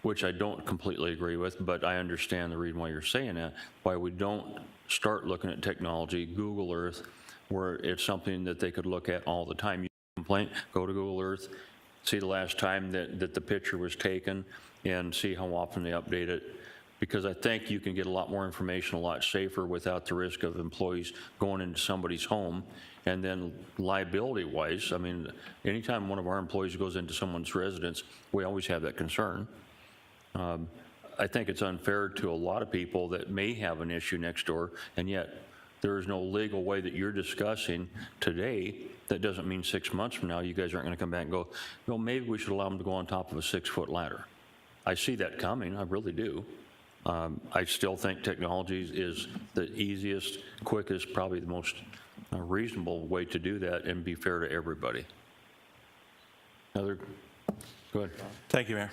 which I don't completely agree with, but I understand the reason why you're saying that, why we don't start looking at technology, Google Earth, where it's something that they could look at all the time. You complain, go to Google Earth, see the last time that the picture was taken, and see how often they update it. Because I think you can get a lot more information a lot safer without the risk of employees going into somebody's home. And then liability-wise, I mean, anytime one of our employees goes into someone's residence, we always have that concern. I think it's unfair to a lot of people that may have an issue next door, and yet there is no legal way that you're discussing today. That doesn't mean 6 months from now you guys aren't going to come back and go, well, maybe we should allow them to go on top of a 6-foot ladder. I see that coming, I really do. I still think technology is the easiest, quickest, probably the most reasonable way to do that and be fair to everybody. Go ahead. Thank you, Mayor.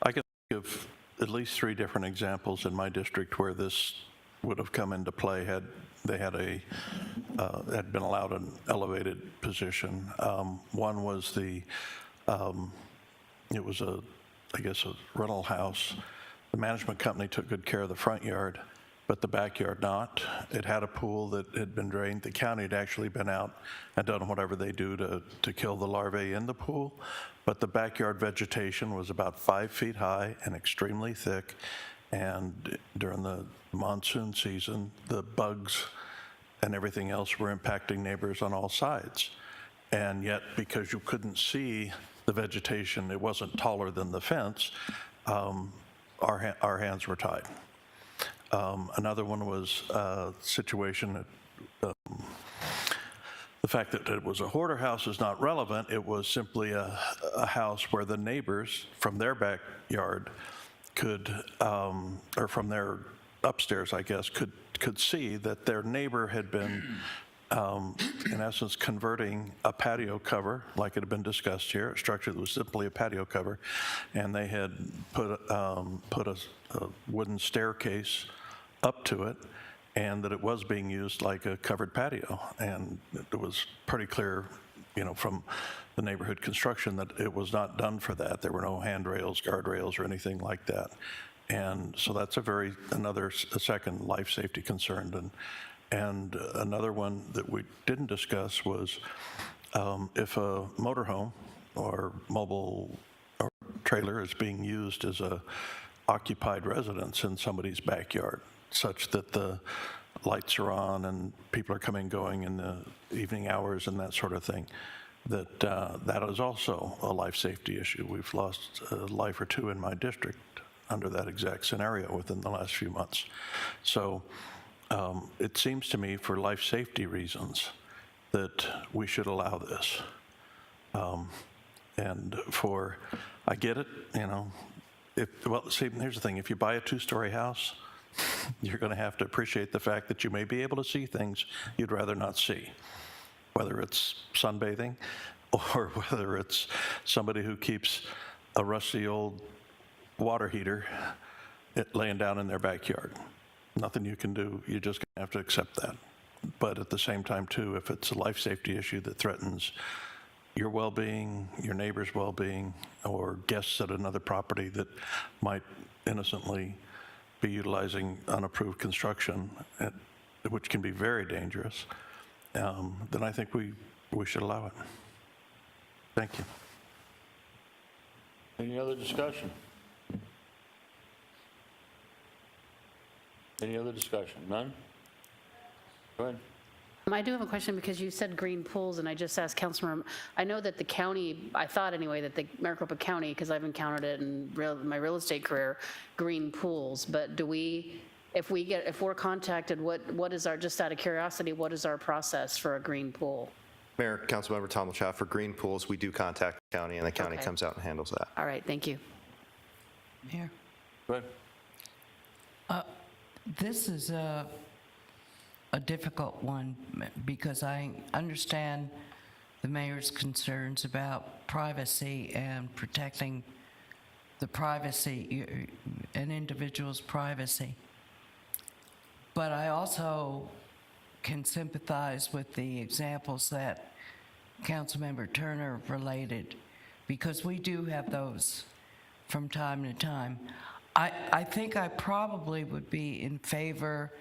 I can think of at least 3 different examples in my district where this would have come into play had they had been allowed an elevated position. One was it was I guess a rental house. The management company took good care of the front yard, but the backyard not. It had a pool that had been drained. The county had actually been out and done whatever they do to kill the larvae in the pool, but the backyard vegetation was about 5 feet high and extremely thick, and during the monsoon season, the bugs and everything else were impacting neighbors on all sides. And yet, because you couldn't see the vegetation, it wasn't taller than the fence, our hands were tied. Another one was a situation that the fact that it was a hoarder house is not relevant. It was simply a house where the neighbors from their backyard could, or from their upstairs, I guess, could see that their neighbor had been, in essence, converting a patio cover, like it had been discussed here, a structure that was simply a patio cover, and they had put a wooden staircase up to it, and that it was being used like a covered patio. And it was pretty clear, from the neighborhood construction that it was not done for that. There were no handrails, guardrails, or anything like that. And so that's a second life safety concern. And another one that we didn't discuss was if a motorhome or mobile or trailer is being used as a occupied residence in somebody's backyard, such that the lights are on and people are coming and going in the evening hours and that sort of thing, that is also a life safety issue. We've lost a life or two in my district under that exact scenario within the last few months. So it seems to me, for life safety reasons, that we should allow this. I get it, see, here's the thing, if you buy a 2-story house, you're going to have to appreciate the fact that you may be able to see things you'd rather not see, whether it's sunbathing or whether it's somebody who keeps a rusty old water heater laying down in their backyard. Nothing you can do. You're just going to have to accept that. But at the same time, too, if it's a life safety issue that threatens your well-being, your neighbor's well-being, or guests at another property that might innocently be utilizing unapproved construction, which can be very dangerous, then I think we should allow it. Thank you. Any other discussion? Any other discussion? None? Go ahead. I do have a question because you said green pools, and I just asked Councilmember, I know that the county, I thought anyway, that the Maricopa County, because I've encountered it in my real estate career, green pools, but if we're contacted, what is our, just out of curiosity, what is our process for a green pool? Mayor, Councilmember Tom LaChaff, for green pools, we do contact the county, and the county Okay. comes out and handles that. All right, thank you. Here. Go ahead. This is a difficult one because I understand the mayor's concerns about privacy and protecting the privacy, an individual's privacy. But I also can sympathize with the examples that Councilmember Turner related, because we do have those from time to time. I think I probably would be in favor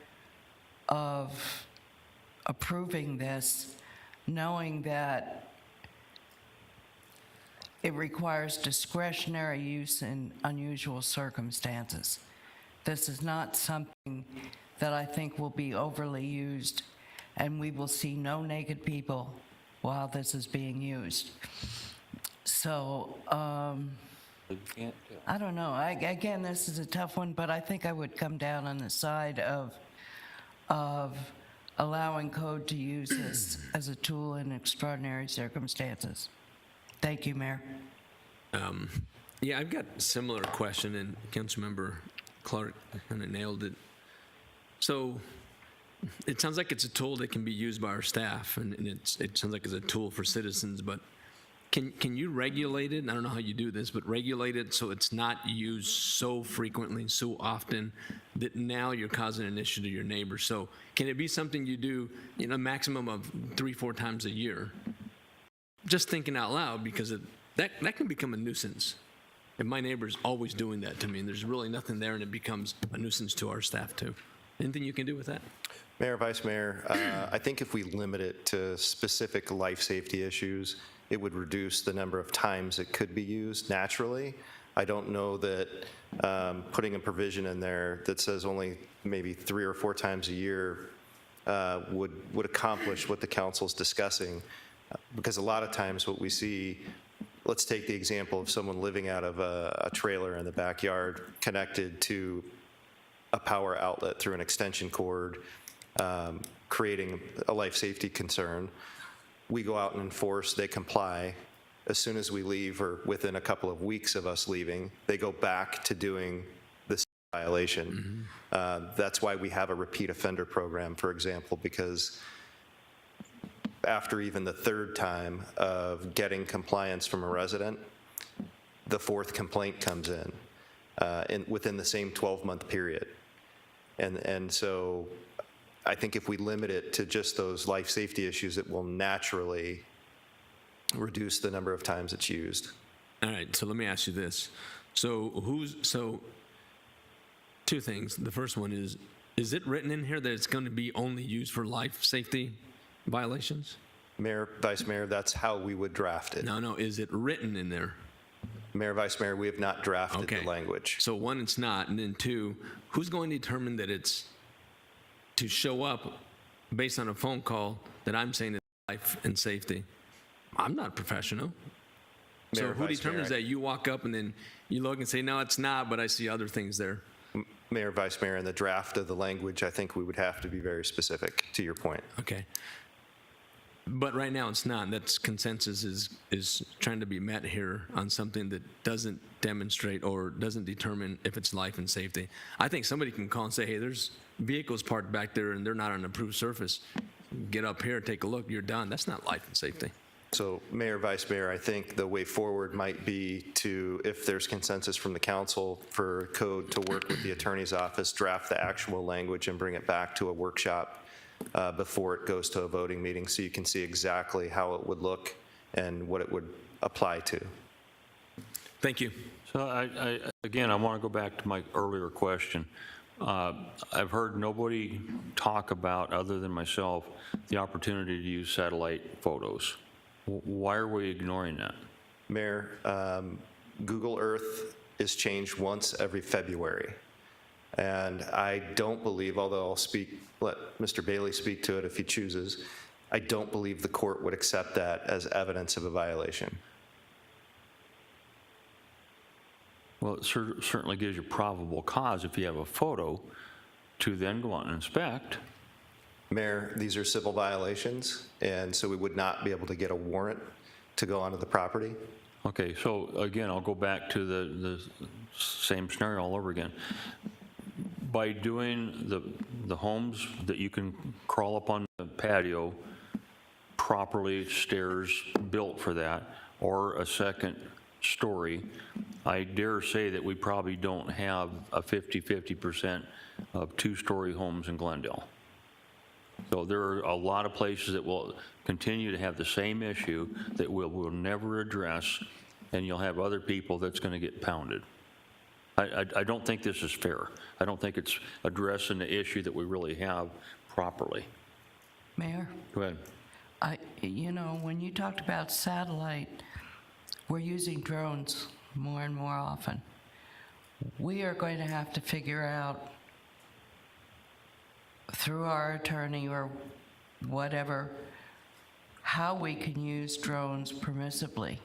of approving this, knowing that it requires discretionary use in unusual circumstances. This is not something that I think will be overly used, and we will see no naked people while this is being used. So, I don't know. Again, this is a tough one, but I think I would come down on the side of allowing code to use this as a tool in extraordinary circumstances. Thank you, Mayor. Yeah, I've got a similar question, and Councilmember Clark kind of nailed it. So it sounds like it's a tool that can be used by our staff, and it sounds like it's a tool for citizens, but can you regulate it? I don't know how you do this, but regulate it so it's not used so frequently, so often, that now you're causing an issue to your neighbors. So can it be something you do, a maximum of 3-4 times a year? Just thinking out loud, because that can become a nuisance. And my neighbor's always doing that to me, and there's really nothing there, and it becomes a nuisance to our staff too. Anything you can do with that? Mayor, Vice Mayor, I think if we limit it to specific life safety issues, it would reduce the number of times it could be used naturally. I don't know that putting a provision in there that says only maybe 3 or 4 times a year would accomplish what the council's discussing. Because a lot of times what we see, let's take the example of someone living out of a trailer in the backyard connected to a power outlet through an extension cord, creating a life safety concern. We go out and enforce, they comply. As soon as we leave, or within a couple of weeks of us leaving, they go back to doing this violation. That's why we have a repeat offender program, for example, because after even the 3rd time of getting compliance from a resident, the 4th complaint comes in, within the same 12-month period. And so I think if we limit it to just those life safety issues, it will naturally reduce the number of times it's used. All right, so let me ask you this. So 2 things. The first one is it written in here that it's going to be only used for life safety violations? Mayor, Vice Mayor, that's how we would draft it. No, is it written in there? Mayor, Vice Mayor, we have not drafted Okay. the language. So 1, it's not, and then 2, who's going to determine that it's to show up based on a phone call that I'm saying is life and safety? I'm not a professional. So Mayor, who Vice determines Mayor, that? You walk up and then you look and say, no, it's not, but I see other things there. Mayor, Vice Mayor, in the draft of the language, I think we would have to be very specific to your point. Okay. But right now it's not. That's consensus is trying to be met here on something that doesn't demonstrate or doesn't determine if it's life and safety. I think somebody can call and say, hey, there's vehicles parked back there and they're not on an approved surface. Get up here, take a look, you're done. That's not life and safety. So Mayor, Vice Mayor, I think the way forward might be to, if there's consensus from the council for code, to work with the attorney's office, draft the actual language and bring it back to a workshop before it goes to a voting meeting, so you can see exactly how it would look and what it would apply to. Thank you. So again, I want to go back to my earlier question. I've heard nobody talk about, other than myself, the opportunity to use satellite photos. Why are we ignoring that? Mayor, Google Earth is changed once every February. And I don't believe, although let Mr. Bailey speak to it if he chooses, I don't believe the court would accept that as evidence of a violation. Well, it certainly gives you probable cause if you have a photo to then go out and inspect. Mayor, these are civil violations, and so we would not be able to get a warrant to go onto the property. Okay, so again, I'll go back to the same scenario all over again. By doing the homes that you can crawl up on the patio, properly, stairs built for that, or a second story, I dare say that we probably don't have a 50% of 2-story homes in Glendale. So there are a lot of places that will continue to have the same issue that we'll never address, and you'll have other people that's going to get pounded. I don't think this is fair. I don't think it's addressing the issue that we really have properly. Mayor, Go ahead. when you talked about satellite, we're using drones more and more often. We are going to have to figure out through our attorney or whatever how we can use drones permissibly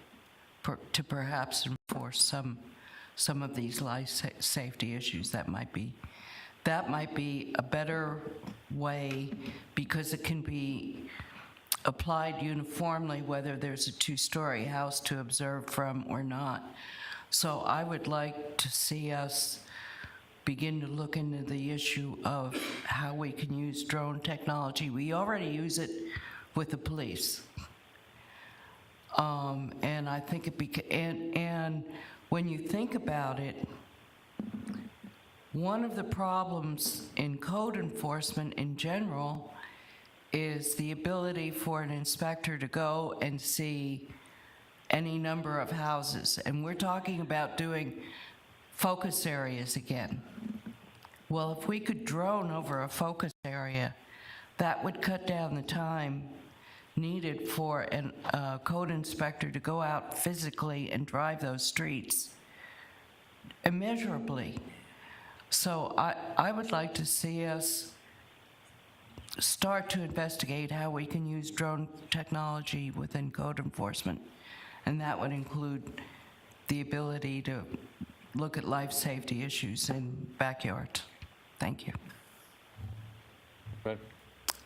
to perhaps enforce some of these life safety issues. That might be a better way, because it can be applied uniformly whether there's a 2-story house to observe from or not. So I would like to see us begin to look into the issue of how we can use drone technology. We already use it with the police. And I think and when you think about it, one of the problems in code enforcement in general is the ability for an inspector to go and see any number of houses. And we're talking about doing focus areas again. Well, if we could drone over a focus area, that would cut down the time needed for a code inspector to go out physically and drive those streets immeasurably. So I would like to see us start to investigate how we can use drone technology within code enforcement. And that would include the ability to look at life safety issues in backyards. Thank you.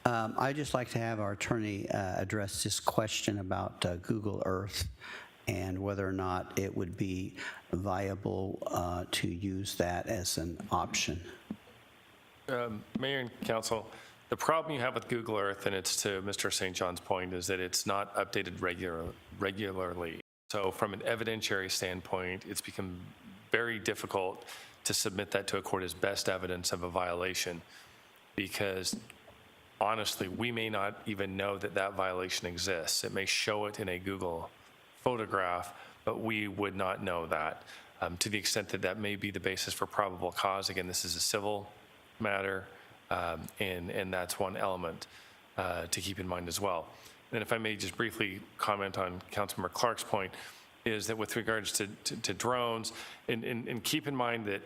I'd just like to have our attorney address this question about Google Earth and whether or not it would be viable to use that as an option. Mayor and council, the problem you have with Google Earth, and it's to Mr. St. John's point, is that it's not updated regularly. So from an evidentiary standpoint, it's become very difficult to submit that to a court as best evidence of a violation, because honestly, we may not even know that that violation exists. It may show it in a Google photograph, but we would not know that. To the extent that that may be the basis for probable cause, again, this is a civil matter, and that's one element to keep in mind as well. And if I may just briefly comment on Councilmember Clark's point, is that with regards to drones, and keep in mind that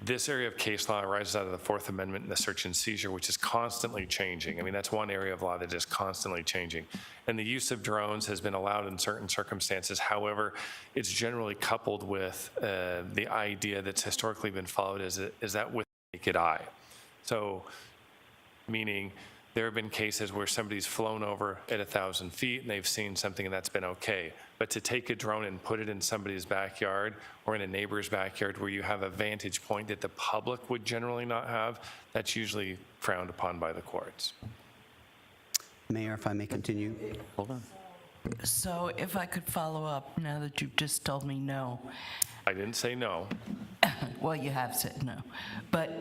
this area of case law arises out of the Fourth Amendment and the search and seizure, which is constantly changing. I mean, that's one area of law that is constantly changing. And the use of drones has been allowed in certain circumstances. However, it's generally coupled with the idea that's historically been followed is that with the naked eye. So, meaning there have been cases where somebody's flown over at 1,000 feet and they've seen something and that's been okay. But to take a drone and put it in somebody's backyard or in a neighbor's backyard where you have a vantage point that the public would generally not have, that's usually frowned upon by the courts. Mayor, if I may continue. Hold on. So if I could follow up now that you've just told me no. I didn't say no. Well, you have said no. But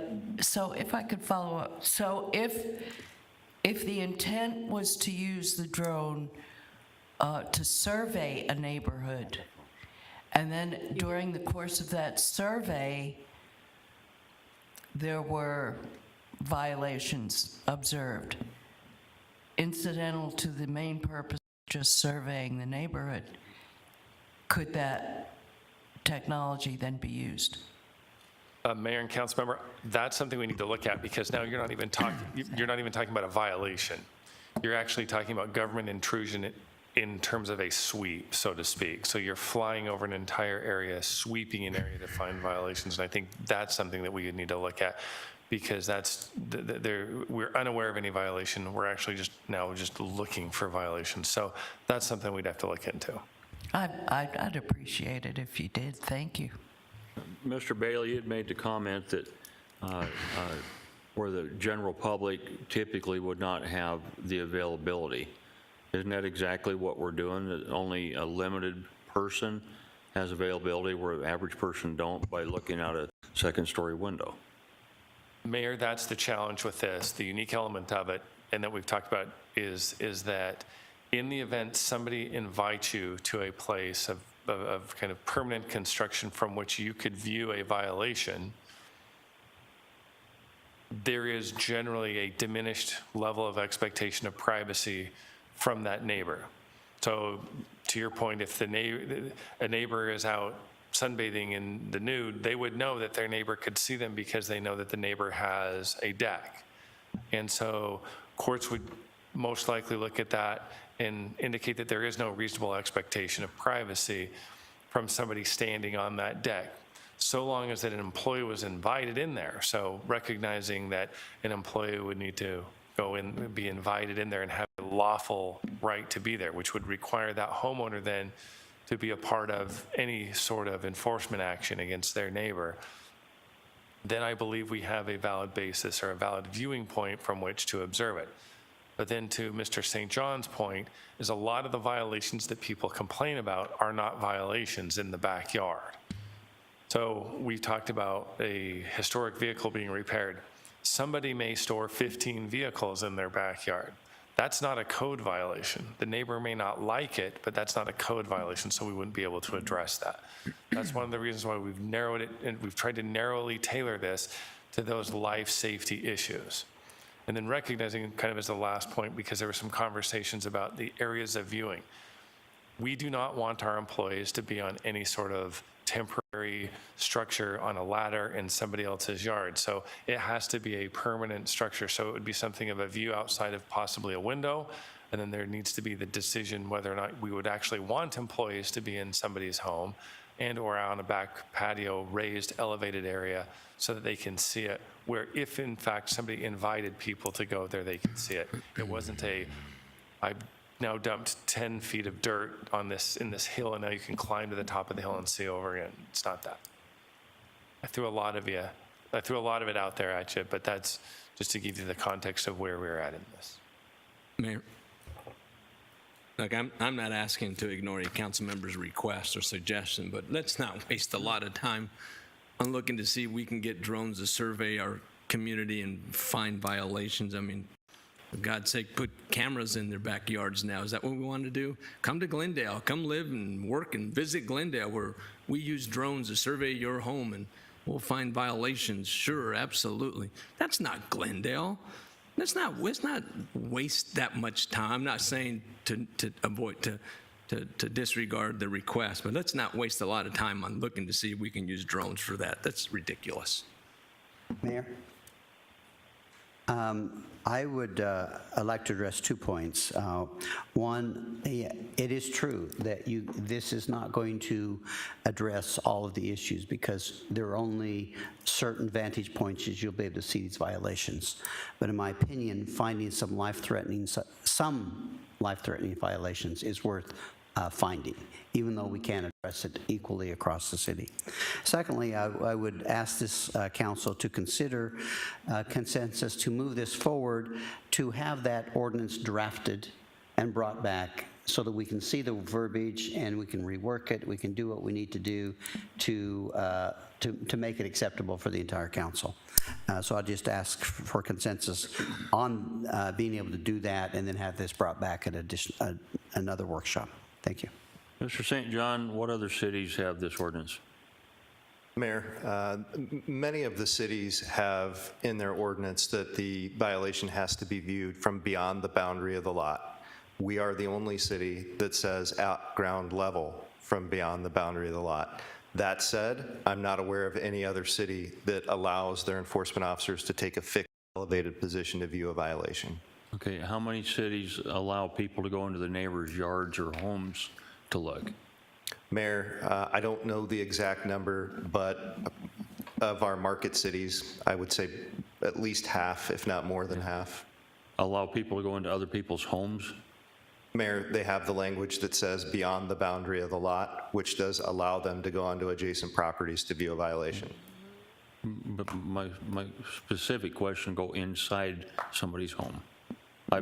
so if I could follow up. So if the intent was to use the drone to survey a neighborhood, and then during the course of that survey, there were violations observed, incidental to the main purpose of just surveying the neighborhood, could that technology then be used? Mayor and council member, that's something we need to look at, because now you're not even talking about a violation. You're actually talking about government intrusion in terms of a sweep, so to speak. So you're flying over an entire area, sweeping an area to find violations, and I think that's something that we would need to look at, because we're unaware of any violation. We're actually just looking for violations. So that's something we'd have to look into. I'd appreciate it if you did. Thank you. Mr. Bailey, you had made the comment that where the general public typically would not have the availability. Isn't that exactly what we're doing? That only a limited person has availability where the average person don't, by looking out a second-story window? Mayor, that's the challenge with this. The unique element of it, and that we've talked about, is that in the event somebody invites you to a place of kind of permanent construction from which you could view a violation, there is generally a diminished level of expectation of privacy from that neighbor. So to your point, if a neighbor is out sunbathing in the nude, they would know that their neighbor could see them because they know that the neighbor has a deck. And so courts would most likely look at that and indicate that there is no reasonable expectation of privacy from somebody standing on that deck, so long as that an employee was invited in there. So recognizing that an employee would need to go in, be invited in there and have a lawful right to be there, which would require that homeowner then to be a part of any sort of enforcement action against their neighbor, then I believe we have a valid basis or a valid viewing point from which to observe it. But then to Mr. St. John's point, is a lot of the violations that people complain about are not violations in the backyard. So we talked about a historic vehicle being repaired. Somebody may store 15 vehicles in their backyard. That's not a code violation. The neighbor may not like it, but that's not a code violation, so we wouldn't be able to address that. That's one of the reasons why we've narrowed it, and we've tried to narrowly tailor this to those life safety issues. And then recognizing, kind of as the last point, because there were some conversations about the areas of viewing. We do not want our employees to be on any sort of temporary structure on a ladder in somebody else's yard. So it has to be a permanent structure. So it would be something of a view outside of possibly a window. And then there needs to be the decision whether or not we would actually want employees to be in somebody's home and or on a back patio, raised, elevated area so that they can see it, where if in fact somebody invited people to go there, they can see it. It wasn't I now dumped 10 feet of dirt on in this hill and now you can climb to the top of the hill and see over again. It's not that. I threw a lot of it out there at you, but that's just to give you the context of where we're at in this. Mayor, look, I'm not asking to ignore a council member's request or suggestion, but let's not waste a lot of time on looking to see if we can get drones to survey our community and find violations. I mean, for God's sake, put cameras in their backyards now. Is that what we want to do? Come to Glendale. Come live and work and visit Glendale, where we use drones to survey your home and we'll find violations. Sure, absolutely. That's not Glendale. Let's not waste that much time. I'm not saying to disregard the request, but let's not waste a lot of time on looking to see if we can use drones for that. That's ridiculous. Mayor? I would like to address 2 points. One, it is true that this is not going to address all of the issues because there are only certain vantage points as you'll be able to see these violations. But in my opinion, finding some life-threatening violations is worth finding, even though we can't address it equally across the city. Secondly, I would ask this council to consider consensus to move this forward, to have that ordinance drafted and brought back so that we can see the verbiage and we can rework it, we can do what we need to do to make it acceptable for the entire council. So I'll just ask for consensus on being able to do that and then have this brought back at another workshop. Thank you. Mr. St. John, what other cities have this ordinance? Mayor, many of the cities have in their ordinance that the violation has to be viewed from beyond the boundary of the lot. We are the only city that says at ground level from beyond the boundary of the lot. That said, I'm not aware of any other city that allows their enforcement officers to take a fixed elevated position to view a violation. Okay, how many cities allow people to go into the neighbors' yards or homes to look? Mayor, I don't know the exact number, but of our market cities, I would say at least half, if not more than half. Allow people to go into other people's homes? Mayor, they have the language that says beyond the boundary of the lot, which does allow them to go onto adjacent properties to view a violation. But my specific question, go inside somebody's home.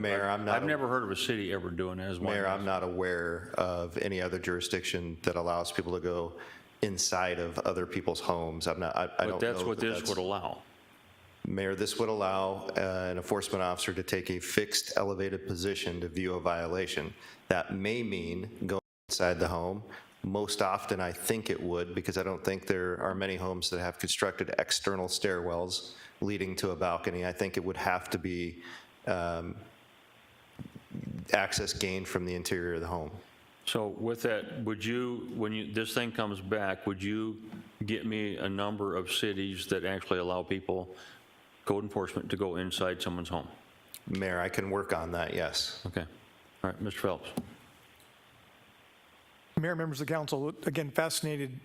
Mayor, I've never heard of a city ever doing it as well. Mayor, I'm not aware of any other jurisdiction that allows people to go inside of other people's homes. I don't know. But that's what this would allow. Mayor, this would allow an enforcement officer to take a fixed elevated position to view a violation. That may mean going inside the home. Most often, I think it would, because I don't think there are many homes that have constructed external stairwells leading to a balcony. I think it would have to be access gained from the interior of the home. So with that, would you, when this thing comes back, would you get me a number of cities that actually allow people, code enforcement, to go inside someone's home? Mayor, I can work on that, yes. Okay. All right, Mr. Phelps. Mayor, members of the council, again, fascinating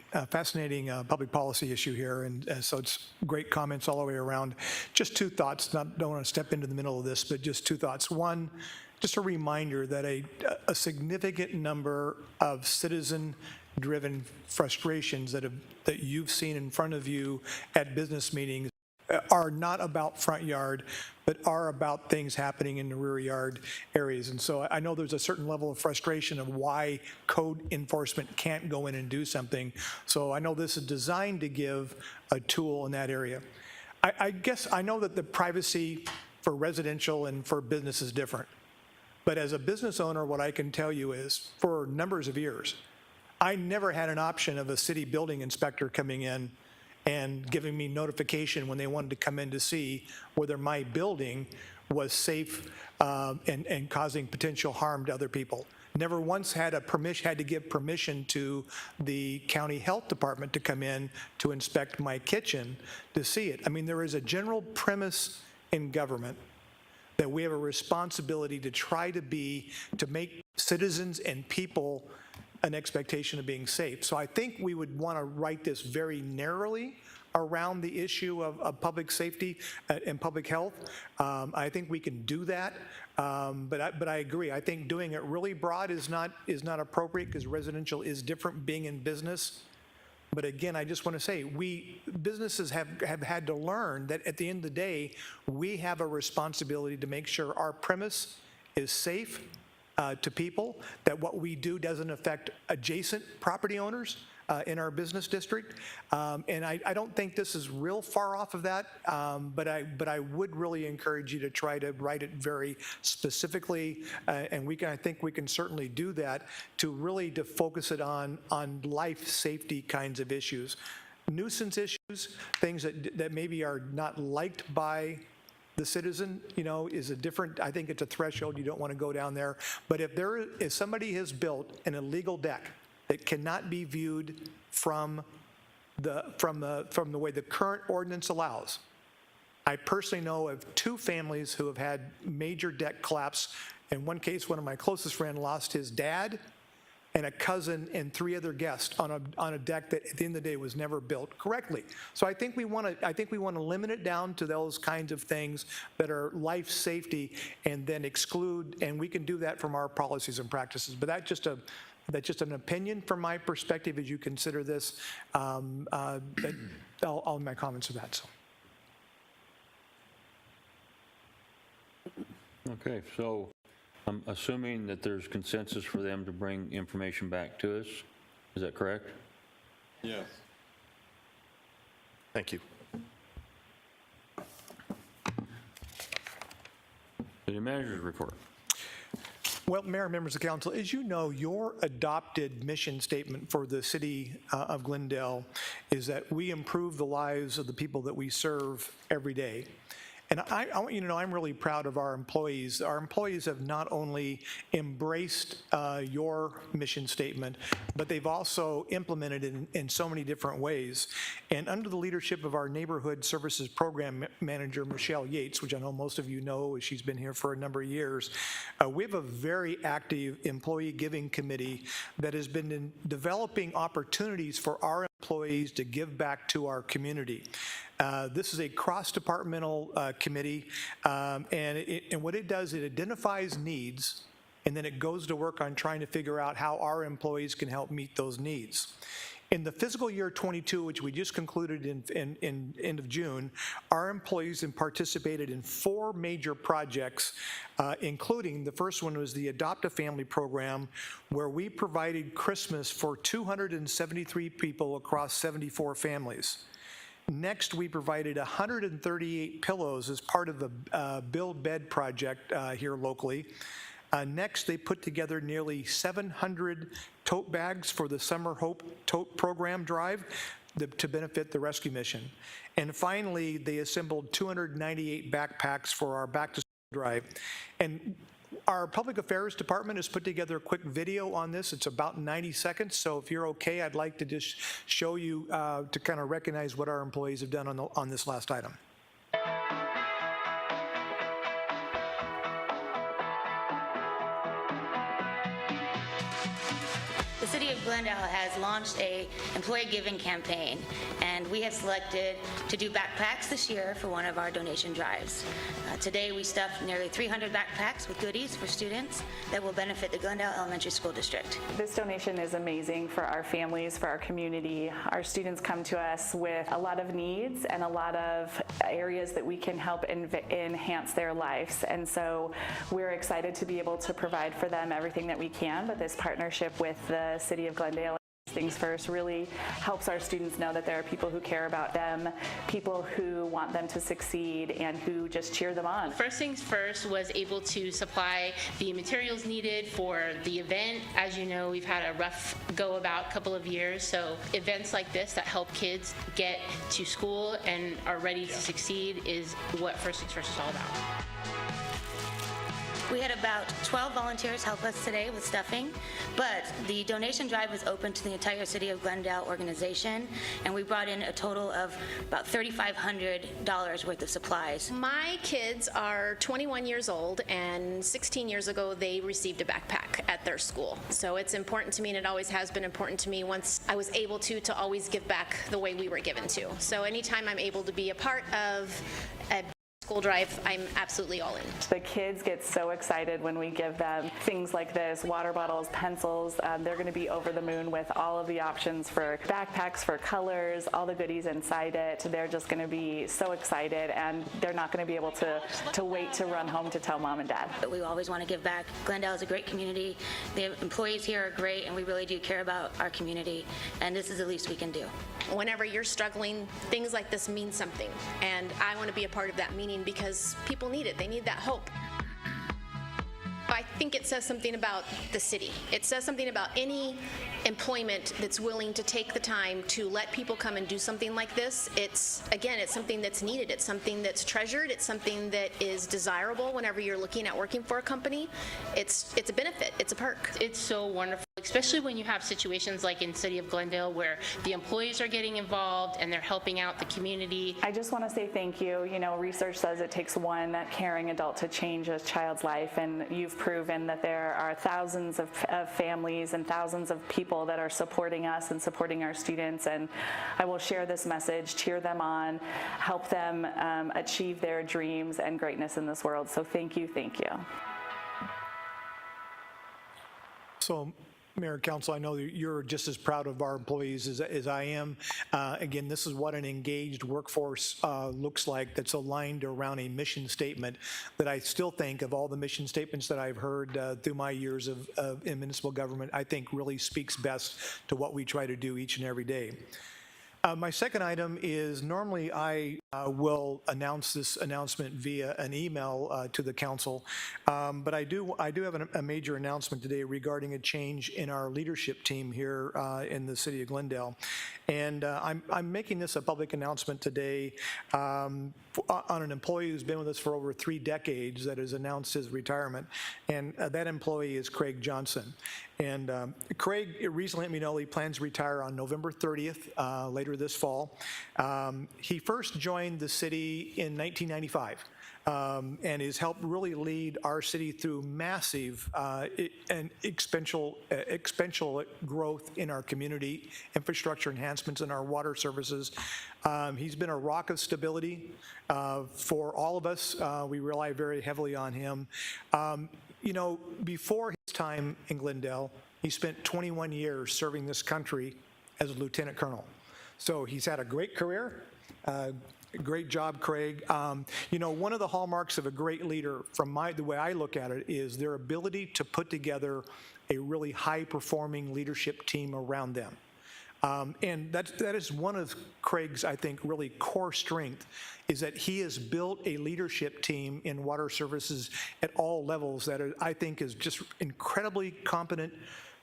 public policy issue here, and so it's great comments all the way around. Just 2 thoughts, don't want to step into the middle of this, but just 2 thoughts. One, just a reminder that a significant number of citizen-driven frustrations that you've seen in front of you at business meetings are not about front yard, but are about things happening in the rear yard areas. And so I know there's a certain level of frustration of why code enforcement can't go in and do something. So I know this is designed to give a tool in that area. I guess I know that the privacy for residential and for business is different. But as a business owner, what I can tell you is, for numbers of years, I never had an option of a city building inspector coming in and giving me notification when they wanted to come in to see whether my building was safe and causing potential harm to other people. Never once had to give permission to the county health department to come in to inspect my kitchen to see it. I mean, there is a general premise in government that we have a responsibility to try to make citizens and people an expectation of being safe. So I think we would want to write this very narrowly around the issue of public safety and public health. I think we can do that, but I agree. I think doing it really broad is not appropriate because residential is different being in business. But again, I just want to say, businesses have had to learn that at the end of the day, we have a responsibility to make sure our premise is safe to people, that what we do doesn't affect adjacent property owners in our business district. And I don't think this is real far off of that, but I would really encourage you to try to write it very specifically, and I think we can certainly do that to focus it on life safety kinds of issues. Nuisance issues, things that maybe are not liked by the citizen, is a different, I think it's a threshold, you don't want to go down there. But if somebody has built an illegal deck that cannot be viewed from the way the current ordinance allows. I personally know of 2 families who have had major deck collapse. In one case, one of my closest friends lost his dad and a cousin and 3 other guests on a deck that at the end of the day was never built correctly. So I think we want to limit it down to those kinds of things that are life safety and then exclude, and we can do that from our policies and practices. But that's just an opinion from my perspective as you consider this. But all my comments are that. So. Okay, so I'm assuming that there's consensus for them to bring information back to us. Is that correct? Yes. Thank you. City Manager's report. Well, Mayor, members of council, as you know, your adopted mission statement for the city of Glendale is that we improve the lives of the people that we serve every day. And I want you to know I'm really proud of our employees. Our employees have not only embraced your mission statement, but they've also implemented it in so many different ways. And under the leadership of our Neighborhood Services Program Manager, Michelle Yates, which I know most of you know, as she's been here for a number of years, we have a very active employee giving committee that has been developing opportunities for our employees to give back to our community. This is a cross-departmental committee, and what it does, it identifies needs, and then it goes to work on trying to figure out how our employees can help meet those needs. In the fiscal year 22, which we just concluded in end of June, our employees participated in 4 major projects, including the first one was the Adopt a Family program, where we provided Christmas for 273 people across 74 families. Next, we provided 138 pillows as part of the Build Bed project here locally. Next, they put together nearly 700 tote bags for the Summer Hope Tote Program drive to benefit the rescue mission. And finally, they assembled 298 backpacks for our Back to School drive. And our Public Affairs Department has put together a quick video on this. It's about 90 seconds, so if you're okay, I'd like to just show you to kind of recognize what our employees have done on this last item. The City of Glendale has launched a employee giving campaign, and we have selected to do backpacks this year for one of our donation drives. Today we stuffed nearly 300 backpacks with goodies for students that will benefit the Glendale Elementary School District. This donation is amazing for our families, for our community. Our students come to us with a lot of needs and a lot of areas that we can help enhance their lives. And so we're excited to be able to provide for them everything that we can, but this partnership with the City of Glendale Things First really helps our students know that there are people who care about them, people who want them to succeed, and who just cheer them on. First Things First was able to supply the materials needed for the event. As you know, we've had a rough go about couple of years, so events like this that help kids get to school and are ready to succeed is what First Things First is all about. We had about 12 volunteers help us today with stuffing, but the donation drive was open to the entire City of Glendale organization, and we brought in a total of about $3,500 worth of supplies. My kids are 21 years old, and 16 years ago they received a backpack at their school. So it's important to me, and it always has been important to me once I was able to always give back the way we were given to. So anytime I'm able to be a part of a school drive, I'm absolutely all in. The kids get so excited when we give them things like this, water bottles, pencils. They're going to be over the moon with all of the options for backpacks, for colors, all the goodies inside it. They're just going to be so excited, and they're not going to be able to wait to run home to tell mom and dad. We always want to give back. Glendale is a great community. The employees here are great, and we really do care about our community, and this is the least we can do. Whenever you're struggling, things like this mean something, and I want to be a part of that meaning because people need it. They need that hope. I think it says something about the city. It says something about any employment that's willing to take the time to let people come and do something like this. It's something that's needed. It's something that's treasured. It's something that is desirable whenever you're looking at working for a company. It's a benefit. It's a perk. It's so wonderful, especially when you have situations like in City of Glendale where the employees are getting involved and they're helping out the community. I just want to say thank you. You know, research says it takes one caring adult to change a child's life, and you've proven that there are thousands of families and thousands of people that are supporting us and supporting our students, and I will share this message, cheer them on, help them achieve their dreams and greatness in this world. So thank you, thank you. So, Mayor, Council, I know that you're just as proud of our employees as I am. Again, this is what an engaged workforce looks like that's aligned around a mission statement that I still think of all the mission statements that I've heard through my years in municipal government, I think really speaks best to what we try to do each and every day. My second item is normally I will announce this announcement via an email to the council, but I do have a major announcement today regarding a change in our leadership team here in the city of Glendale, and I'm making this a public announcement today on an employee who's been with us for over 3 decades that has announced his retirement, and that employee is Craig Johnson. And Craig recently let me know he plans to retire on November 30th, later this fall. He first joined the city in 1995 and has helped really lead our city through massive and exponential growth in our community, infrastructure enhancements in our water services. He's been a rock of stability for all of us. We rely very heavily on him. You know, before his time in Glendale, he spent 21 years serving this country as a lieutenant colonel. So he's had a great career. Great job, Craig. You know, one of the hallmarks of a great leader, from the way I look at it, is their ability to put together a really high-performing leadership team around them. And that is one of Craig's, I think, really core strength, is that he has built a leadership team in water services at all levels that I think is just incredibly competent.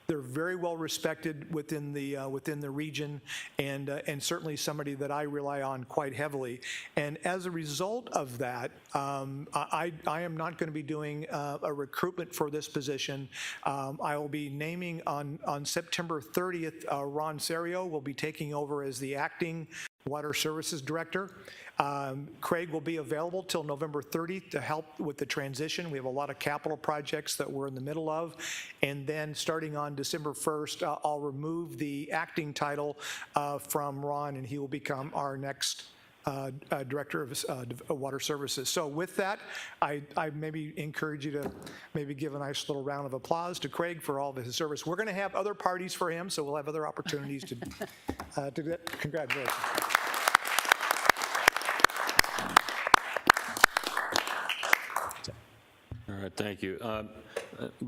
They're very well respected within the region, and certainly somebody that I rely on quite heavily. And as a result of that, I am not going to be doing a recruitment for this position. I will be naming on September 30th. Ron Serio will be taking over as the acting Water Services Director. Craig will be available till November 30th to help with the transition. We have a lot of capital projects that we're in the middle of. And then starting on December 1st, I'll remove the acting title from Ron, and he will become our next Director of Water Services. So with that, I maybe encourage you to maybe give a nice little round of applause to Craig for all of his service. We're going to have other parties for him, so we'll have other opportunities to do that. Congratulations. All right, thank you.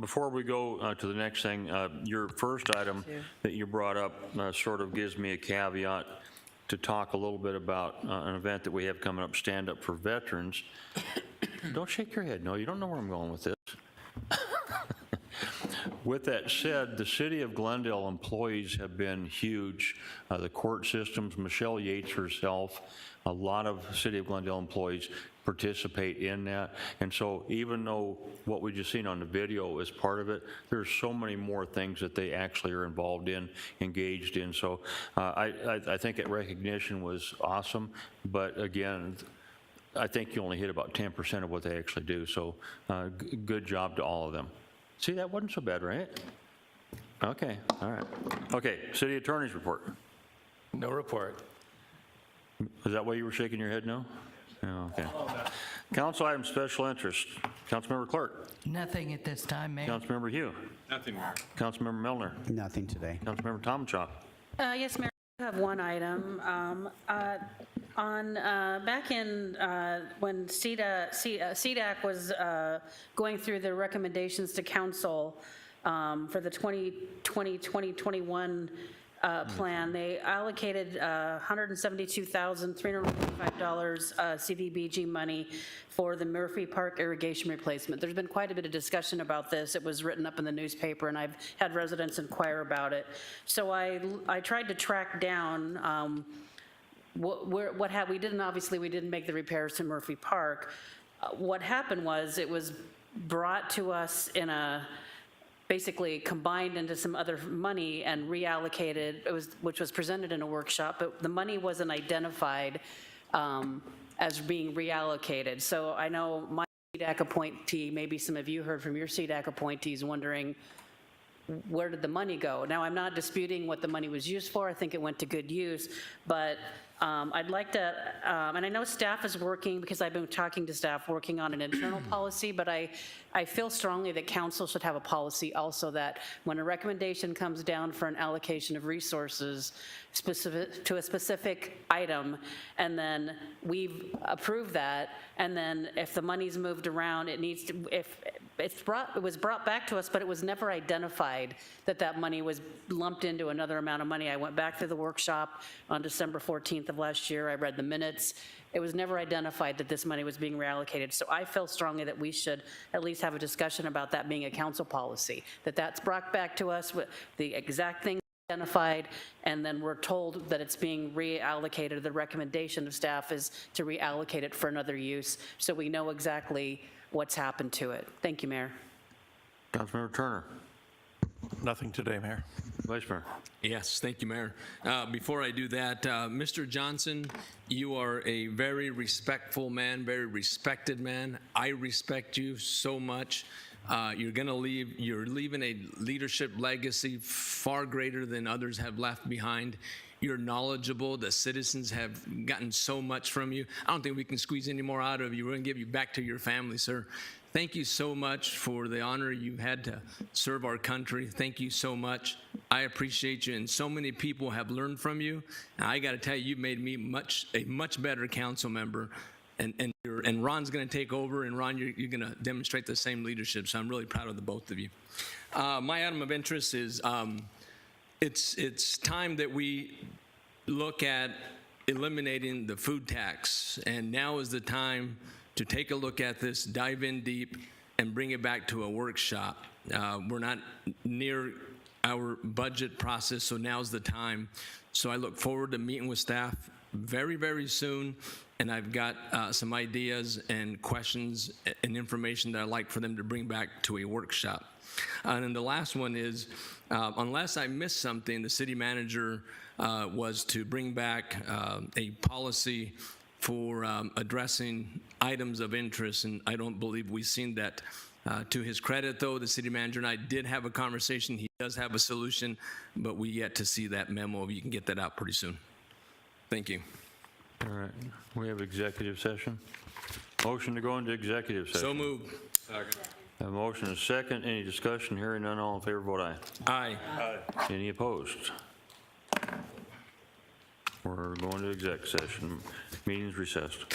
Before we go to the next thing, your first item that you brought up sort of gives me a caveat to talk a little bit about an event that we have coming up, Stand Up for Veterans. Don't shake your head. No, you don't know where I'm going with this. With that said, the City of Glendale employees have been huge. The court systems, Michelle Yates herself, a lot of City of Glendale employees participate in that. And so even though what we just seen on the video is part of it, there's so many more things that they actually are involved in, engaged in. So I think that recognition was awesome. But again, I think you only hit about 10% of what they actually do. So good job to all of them. See, that wasn't so bad, right? Okay, all right. Okay, City Attorney's report. No report. Is that why you were shaking your head no? Oh, okay. Council item special interest. Councilmember Clerk. Nothing at this time, Mayor. Councilmember Hugh. Nothing, Mayor. Councilmember Milner. Nothing today. Councilmember Tomchop. Yes, Mayor, I have one item. Back in when CDAC was going through the recommendations to council for the 2020-2021 plan, they allocated $172,355 CDBG money for the Murphy Park irrigation replacement. There's been quite a bit of discussion about this. It was written up in the newspaper, and I've had residents inquire about it. So I tried to track down we didn't make the repairs to Murphy Park. What happened was it was brought to us in a basically combined into some other money and reallocated, which was presented in a workshop, but the money wasn't identified as being reallocated. So I know my CDAC appointee, maybe some of you heard from your CDAC appointees wondering, where did the money go? Now, I'm not disputing what the money was used for. I think it went to good use, but I'd like to, and I know staff is working, because I've been talking to staff, working on an internal policy, but I feel strongly that council should have a policy also that when a recommendation comes down for an allocation of resources specific to a specific item, and then we've approved that, and then if the money's moved around, it needs to, if it was brought back to us, but it was never identified that that money was lumped into another amount of money. I went back to the workshop on December 14th of last year. I read the minutes. It was never identified that this money was being reallocated. So I feel strongly that we should at least have a discussion about that being a council policy, that that's brought back to us with the exact thing identified, and then we're told that it's being reallocated. The recommendation of staff is to reallocate it for another use, so we know exactly what's happened to it. Thank you, Mayor. Councilmember Turner. Nothing today, Mayor. Vice Mayor. Yes, thank you, Mayor. Before I do that, Mr. Johnson, you are a very respectful man, very respected man. I respect you so much. You're leaving a leadership legacy far greater than others have left behind. You're knowledgeable. The citizens have gotten so much from you. I don't think we can squeeze any more out of you. We're going to give you back to your family, sir. Thank you so much for the honor you've had to serve our country. Thank you so much. I appreciate you, and so many people have learned from you. And I got to tell you, you've made me a much better council member. And Ron's going to take over, and Ron, you're going to demonstrate the same leadership. So I'm really proud of the both of you. My item of interest is it's time that we look at eliminating the food tax, and now is the time to take a look at this, dive in deep, and bring it back to a workshop. We're not near our budget process, so now's the time. So I look forward to meeting with staff very, very soon, and I've got some ideas and questions and information that I'd like for them to bring back to a workshop. And then the last one is, unless I missed something, the city manager was to bring back a policy for addressing items of interest, and I don't believe we've seen that. To his credit, though, the city manager and I did have a conversation. He does have a solution, but we yet to see that memo. You can get that out pretty soon. Thank you. All right. We have executive session. Motion to go into executive session. So moved. A motion is second. Any discussion? Hearing none, all in favor, vote aye. Aye. Any opposed? We're going to exec session. Meeting's recessed.